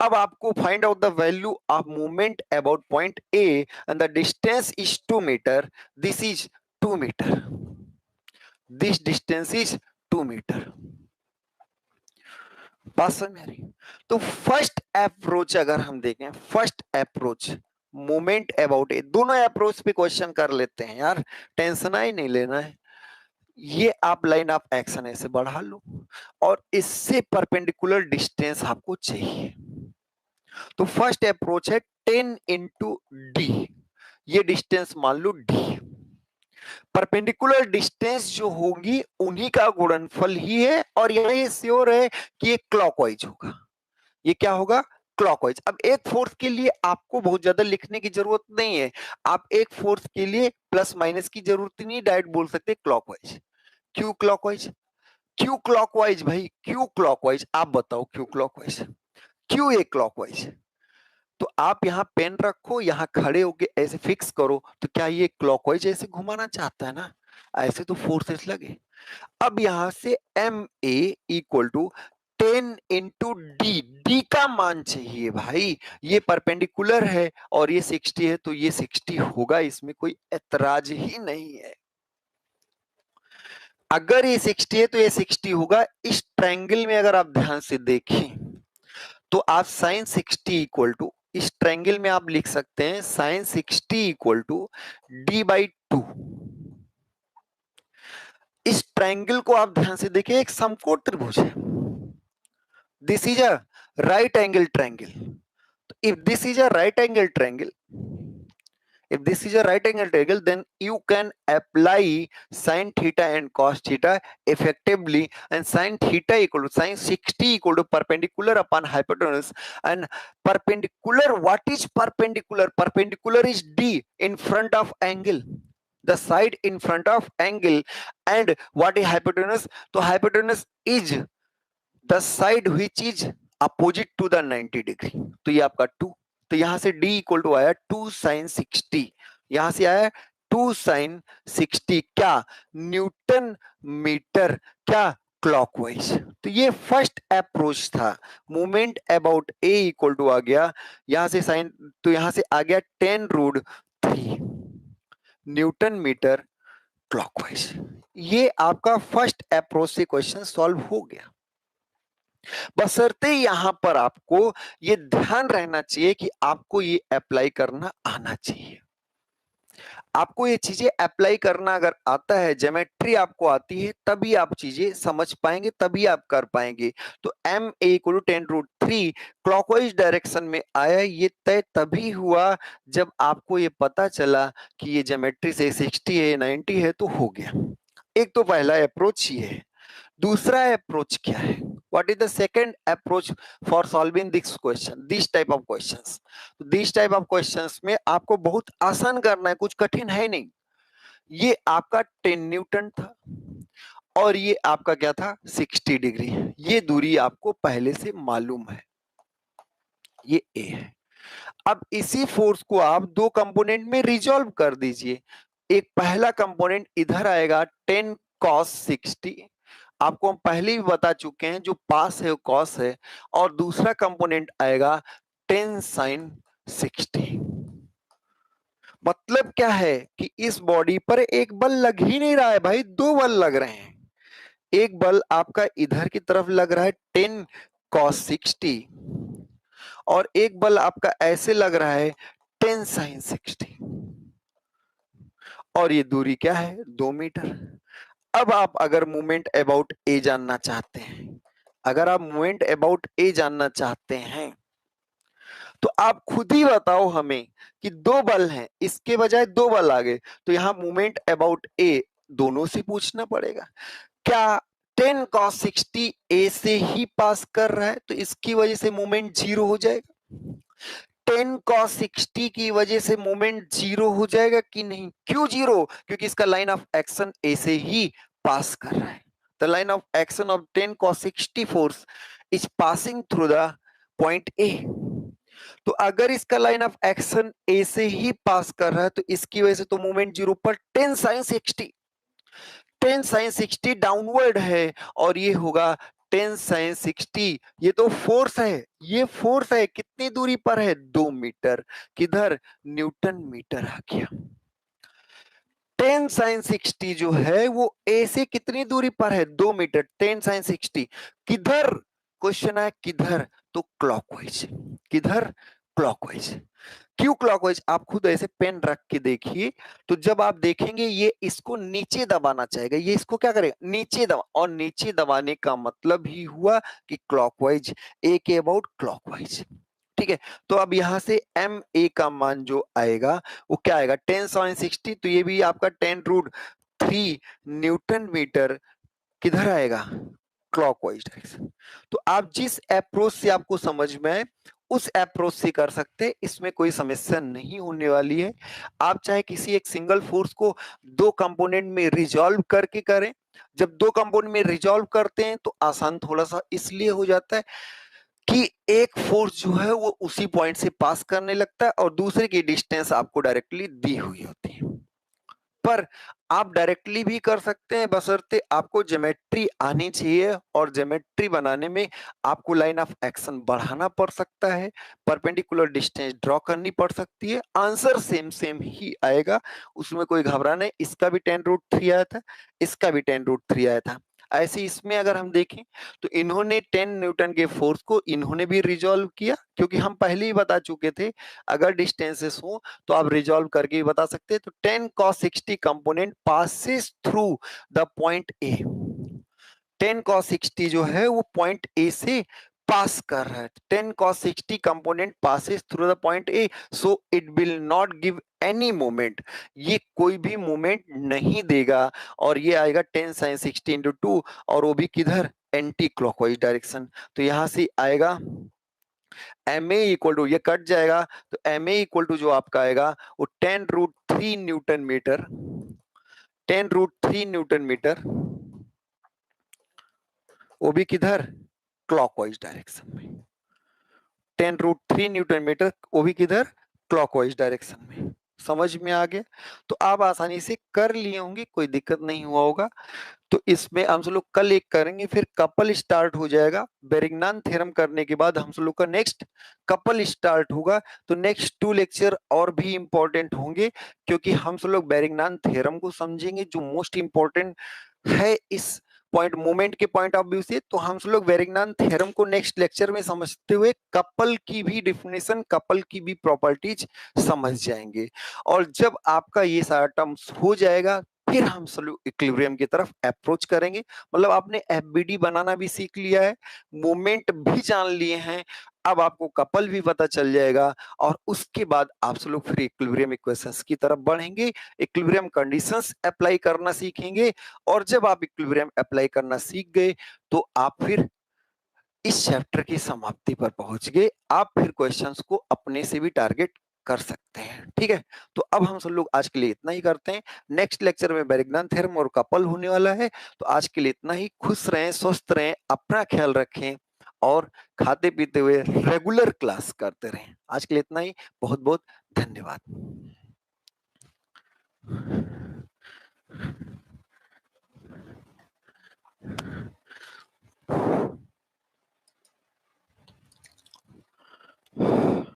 अब आपको find out the value of movement about point A and the distance is 2 metre, this is 2 metre, this distance is 2 metre. बात समझ में आ रही? तो फर्स्ट अप्रोच अगर हम देखें, फर्स्ट अप्रोच मोमेंट अबाउट ए, दोनों अप्रोच पे क्वेश्चन कर लेते हैं यार, टेंशन ही नहीं लेना है। ये आप लाइन ऑफ एक्शन ऐसे बढ़ा लो और इससे परपेंडिकुलर डिस्टेंस आपको चाहिए। तो फर्स्ट अप्रोच है 10 इंटू डी, ये डिस्टेंस मान लो डी। परपेंडिकुलर डिस्टेंस जो होगी उन्हीं का गुणनफल ही है, और ये श्योर है कि ये क्लॉकवाइज होगा। ये क्या होगा, क्लॉकवाइज। अब एक फोर्स के लिए आपको बहुत ज्यादा लिखने की जरूरत नहीं है, आप एक फोर्स के लिए प्लस माइनस की जरूरत नहीं, डायरेक्ट बोल सकते क्लॉकवाइज। क्यों क्लॉकवाइज, क्यों क्लॉकवाइज भाई, क्यों क्लॉकवाइज, आप बताओ क्यों क्लॉकवाइज, क्यों ये क्लॉकवाइज? तो आप यहाँ पेन रखो, यहाँ खड़े होके ऐसे फिक्स करो, तो क्या ये क्लॉकवाइज ऐसे घुमाना चाहता है ना, ऐसे तो फोर्सेस लगे। अब यहां से M A equal to 10 into D, D का मान चाहिए भाई, ये परपेंडिकुलर है और ये 60 है, तो ये 60 होगा, इसमें कोई एतराज ही नहीं है। अगर ये 60 है तो ये 60 होगा। इस ट्रायंगल में अगर आप ध्यान से देखें तो आप साइन 60 इक्वल टू, इस ट्रायंगल में आप लिख सकते हैं साइन 60 इक्वल टू d/2। इस ट्रायंगल को आप ध्यान से देखिए, एक समकोण त्रिभुज है, this is a right angle triangle. If this is a right angle triangle, if this is a right angle triangle, then you can apply sin theta and cos theta effectively, and sin theta equal to sin 60 equal to perpendicular upon hypotenuse, and perpendicular, what is perpendicular? Perpendicular is D in front of angle, the side in front of angle, and what is hypotenuse? So hypotenuse is the side which is opposite to the 90 degree, तो ये आपका 2, तो यहां से d equal to आया 2 sign 60, यहां से आया 2 साइन 60 क्या, न्यूटन मीटर, क्या, क्लॉकवाइज। तो ये फर्स्ट अप्रोच था, moment about A equal to आ गया, यहां से साइन, तो यहां से आ गया 10√3 न्यूटन मीटर क्लॉकवाइज। ये आपका फर्स्ट अप्रोच से क्वेश्चन सॉल्व हो गया। बशर्ते यहां पर आपको ये ध्यान रहना चाहिए कि आपको ये अप्लाई करना आना चाहिए। आपको ये चीजें अप्लाई करना अगर आता है, ज्योमेट्री आपको आती है, तभी आप चीजें समझ पाएंगे, तभी आप कर पाएंगे। तो M A equal to 10√3 clockwise direction में आया, ये तय तभी हुआ जब आपको ये पता चला कि ये ज्योमेट्री से 60 है 90 है, तो हो गया। एक तो पहला अप्रोच ये है। दूसरा अप्रोच क्या है, what is the second approach for solving this question, this type of questions? This type of questions में आपको बहुत आसान करना है, कुछ कठिन है नहीं। ये आपका 10 न्यूटन था और ये आपका क्या था, 60 डिग्री। ये दूरी आपको पहले से मालूम है, ये ए है। अब इसी फोर्स को आप दो कंपोनेंट में रिजॉल्व कर दीजिए। एक पहला कंपोनेंट इधर आएगा 10 cos 60, आपको हम पहले भी बता चुके हैं, जो पास है वो कॉस है, और दूसरा कंपोनेंट आएगा 10 sin 60। मतलब क्या है कि इस बॉडी पर एक बल लग ही नहीं रहा है भाई, दो बल लग रहे हैं। एक बल आपका इधर की तरफ लग रहा है 10 cos 60, और एक बल आपका ऐसे लग रहा है 10 sin 60, और ये दूरी क्या है, 2 मीटर। अब आप अगर मूवमेंट अबाउट ए जानना चाहते हैं, अगर आप मूवमेंट अबाउट ए जानना चाहते हैं, तो आप खुद ही बताओ हमें कि दो बल हैं, इसके बजाय दो बल आ गए, तो यहां मूवमेंट अबाउट ए दोनों से पूछना पड़ेगा। क्या 10 cos 60 ए से ही पास कर रहा है, तो इसकी वजह से मूवमेंट जीरो हो जाएगा? 10 cos 60 की वजह से मूवमेंट जीरो हो जाएगा कि नहीं? क्यों जीरो? क्योंकि इसका लाइन ऑफ एक्शन ए से ही पास कर रहा है। The line of action of 10 cos 60 force is passing through the point A. तो अगर इसका लाइन ऑफ एक्शन ए से ही पास कर रहा है तो इसकी वजह से तो मोमेंट जीरो पर 10 sin 60, 10 sin 60 डाउनवर्ड है और ये होगा 10 sin 60। ये तो फोर्स है, ये फोर्स है, कितनी दूरी पर है, 2 मीटर। किधर, न्यूटन मीटर आ गया। 10 sin 60 जो है वो ए से कितनी दूरी पर है, 2 मीटर। 10 sin 60 किधर, क्वेश्चन है किधर, तो क्लॉकवाइज। किधर, क्लॉकवाइज। क्यों क्लॉकवाइज, आप खुद ऐसे पेन रख के देखिए। तो जब आप देखेंगे ये इसको नीचे दबाना चाहेगा, ये इसको क्या करेगा, नीचे दबा, और नीचे दबाने का मतलब ही हुआ कि क्लॉकवाइज, ए के अबाउट क्लॉकवाइज। ठीक है, तो अब यहां से एम ए का मान जो आएगा वो क्या आएगा, 10 sin 60, तो ये भी आपका 10√3 न्यूटन मीटर किधर आएगा, क्लॉकवाइज डायरेक्शन। तो आप जिस अप्रोच से आपको समझ में आए उस अप्रोच से कर सकते हैं, इसमें कोई समस्या नहीं होने वाली है। आप चाहे किसी एक सिंगल फोर्स को दो कंपोनेंट में रिजॉल्व करके करें। जब दो कंपोनेंट में रिजॉल्व करते हैं तो आसान थोड़ा सा इसलिए हो जाता है कि एक फोर्स जो है वो उसी पॉइंट से पास करने लगता है और दूसरे की डिस्टेंस आपको डायरेक्टली दी हुई होती है। पर आप डायरेक्टली भी कर सकते हैं, बशर्ते आपको ज्योमेट्री आनी चाहिए, और ज्योमेट्री बनाने में आपको लाइन ऑफ एक्शन बढ़ाना पड़ सकता है, परपेंडिकुलर डिस्टेंस ड्रॉ करनी पड़ सकती है। आंसर सेम सेम ही आएगा, उसमें कोई घबराना नहीं। इसका भी 10√3 आया था, इसका भी 10√3 आया था। ऐसे इसमें अगर हम देखें तो इन्होंने 10 न्यूटन के फोर्स को इन्होंने भी रिजॉल्व किया, क्योंकि हम पहले ही बता चुके थे अगर डिस्टेंसेस हो तो आप रिजॉल्व करके भी बता सकते हैं। तो 10 cos 60 component passes through the point A. 10 cos 60 जो है वो पॉइंट ए से पास कर रहा है। 10 cos 60 component passes through the point A, so it will not give any moment, ये कोई भी मोमेंट नहीं देगा। और ये आएगा 10 sin 60 इंटू 2, और वो भी किधर, एंटी क्लॉकवाइज डायरेक्शन। तो यहां से आएगा एम ए इक्वल टू, ये कट जाएगा, तो एम ए इक्वल टू जो आपका आएगा वो 10√3 न्यूटन मीटर, 10√3 न्यूटन मीटर, वो भी किधर, क्लॉकवाइज डायरेक्शन में। 10√3 न्यूटन मीटर, वो भी किधर, क्लॉकवाइज डायरेक्शन में। समझ में आ गया, तो आप आसानी से कर लिए होंगे, कोई दिक्कत नहीं हुआ होगा। तो इसमें हम सब लोग कल एक करेंगे, फिर कपल स्टार्ट हो जाएगा। बेरिग्नान थ्योरम करने के बाद हम सब लोग का नेक्स्ट कपल स्टार्ट होगा। तो नेक्स्ट 2 लेक्चर और भी इंपॉर्टेंट होंगे, क्योंकि हम सब लोग बेरिग्नान थ्योरम को समझेंगे जो मोस्ट इंपॉर्टेंट है इस पॉइंट, मोमेंट के पॉइंट ऑफ व्यू से। तो हम सब लोग बेरिग्नान थ्योरम को नेक्स्ट लेक्चर में समझते हुए कपल की भी डेफिनेशन, कपल की भी प्रॉपर्टीज समझ जाएंगे। और जब आपका ये सारा टर्म्स हो जाएगा फिर हम सॉल्यूट इक्विलिब्रियम की तरफ अप्रोच करेंगे। मतलब आपने एफबीडी बनाना भी सीख लिया है, मोमेंट भी जान लिए हैं, अब आपको कपल भी पता चल जाएगा, और उसके बाद आप सब लोग फिर इक्विलिब्रियम इक्वेशंस की तरफ बढ़ेंगे, इक्विलिब्रियम कंडीशंस अप्लाई करना सीखेंगे। और जब आप इक्विलिब्रियम अप्लाई करना सीख गए तो आप फिर इस चैप्टर की समाप्ति पर पहुंच गए, आप फिर क्वेश्चंस को अपने से भी टारगेट कर सकते हैं। ठीक है, तो अब हम सब लोग आज के लिए इतना ही करते हैं। नेक्स्ट लेक्चर में बेरिग्नान थ्योरम और कपल होने वाला है। तो आज के लिए इतना ही, खुश रहें, स्वस्थ रहें, अपना ख्याल रखें, और खाते पीते हुए रेगुलर क्लास करते रहें। आज के लिए इतना ही, बहुत बहुत धन्यवाद।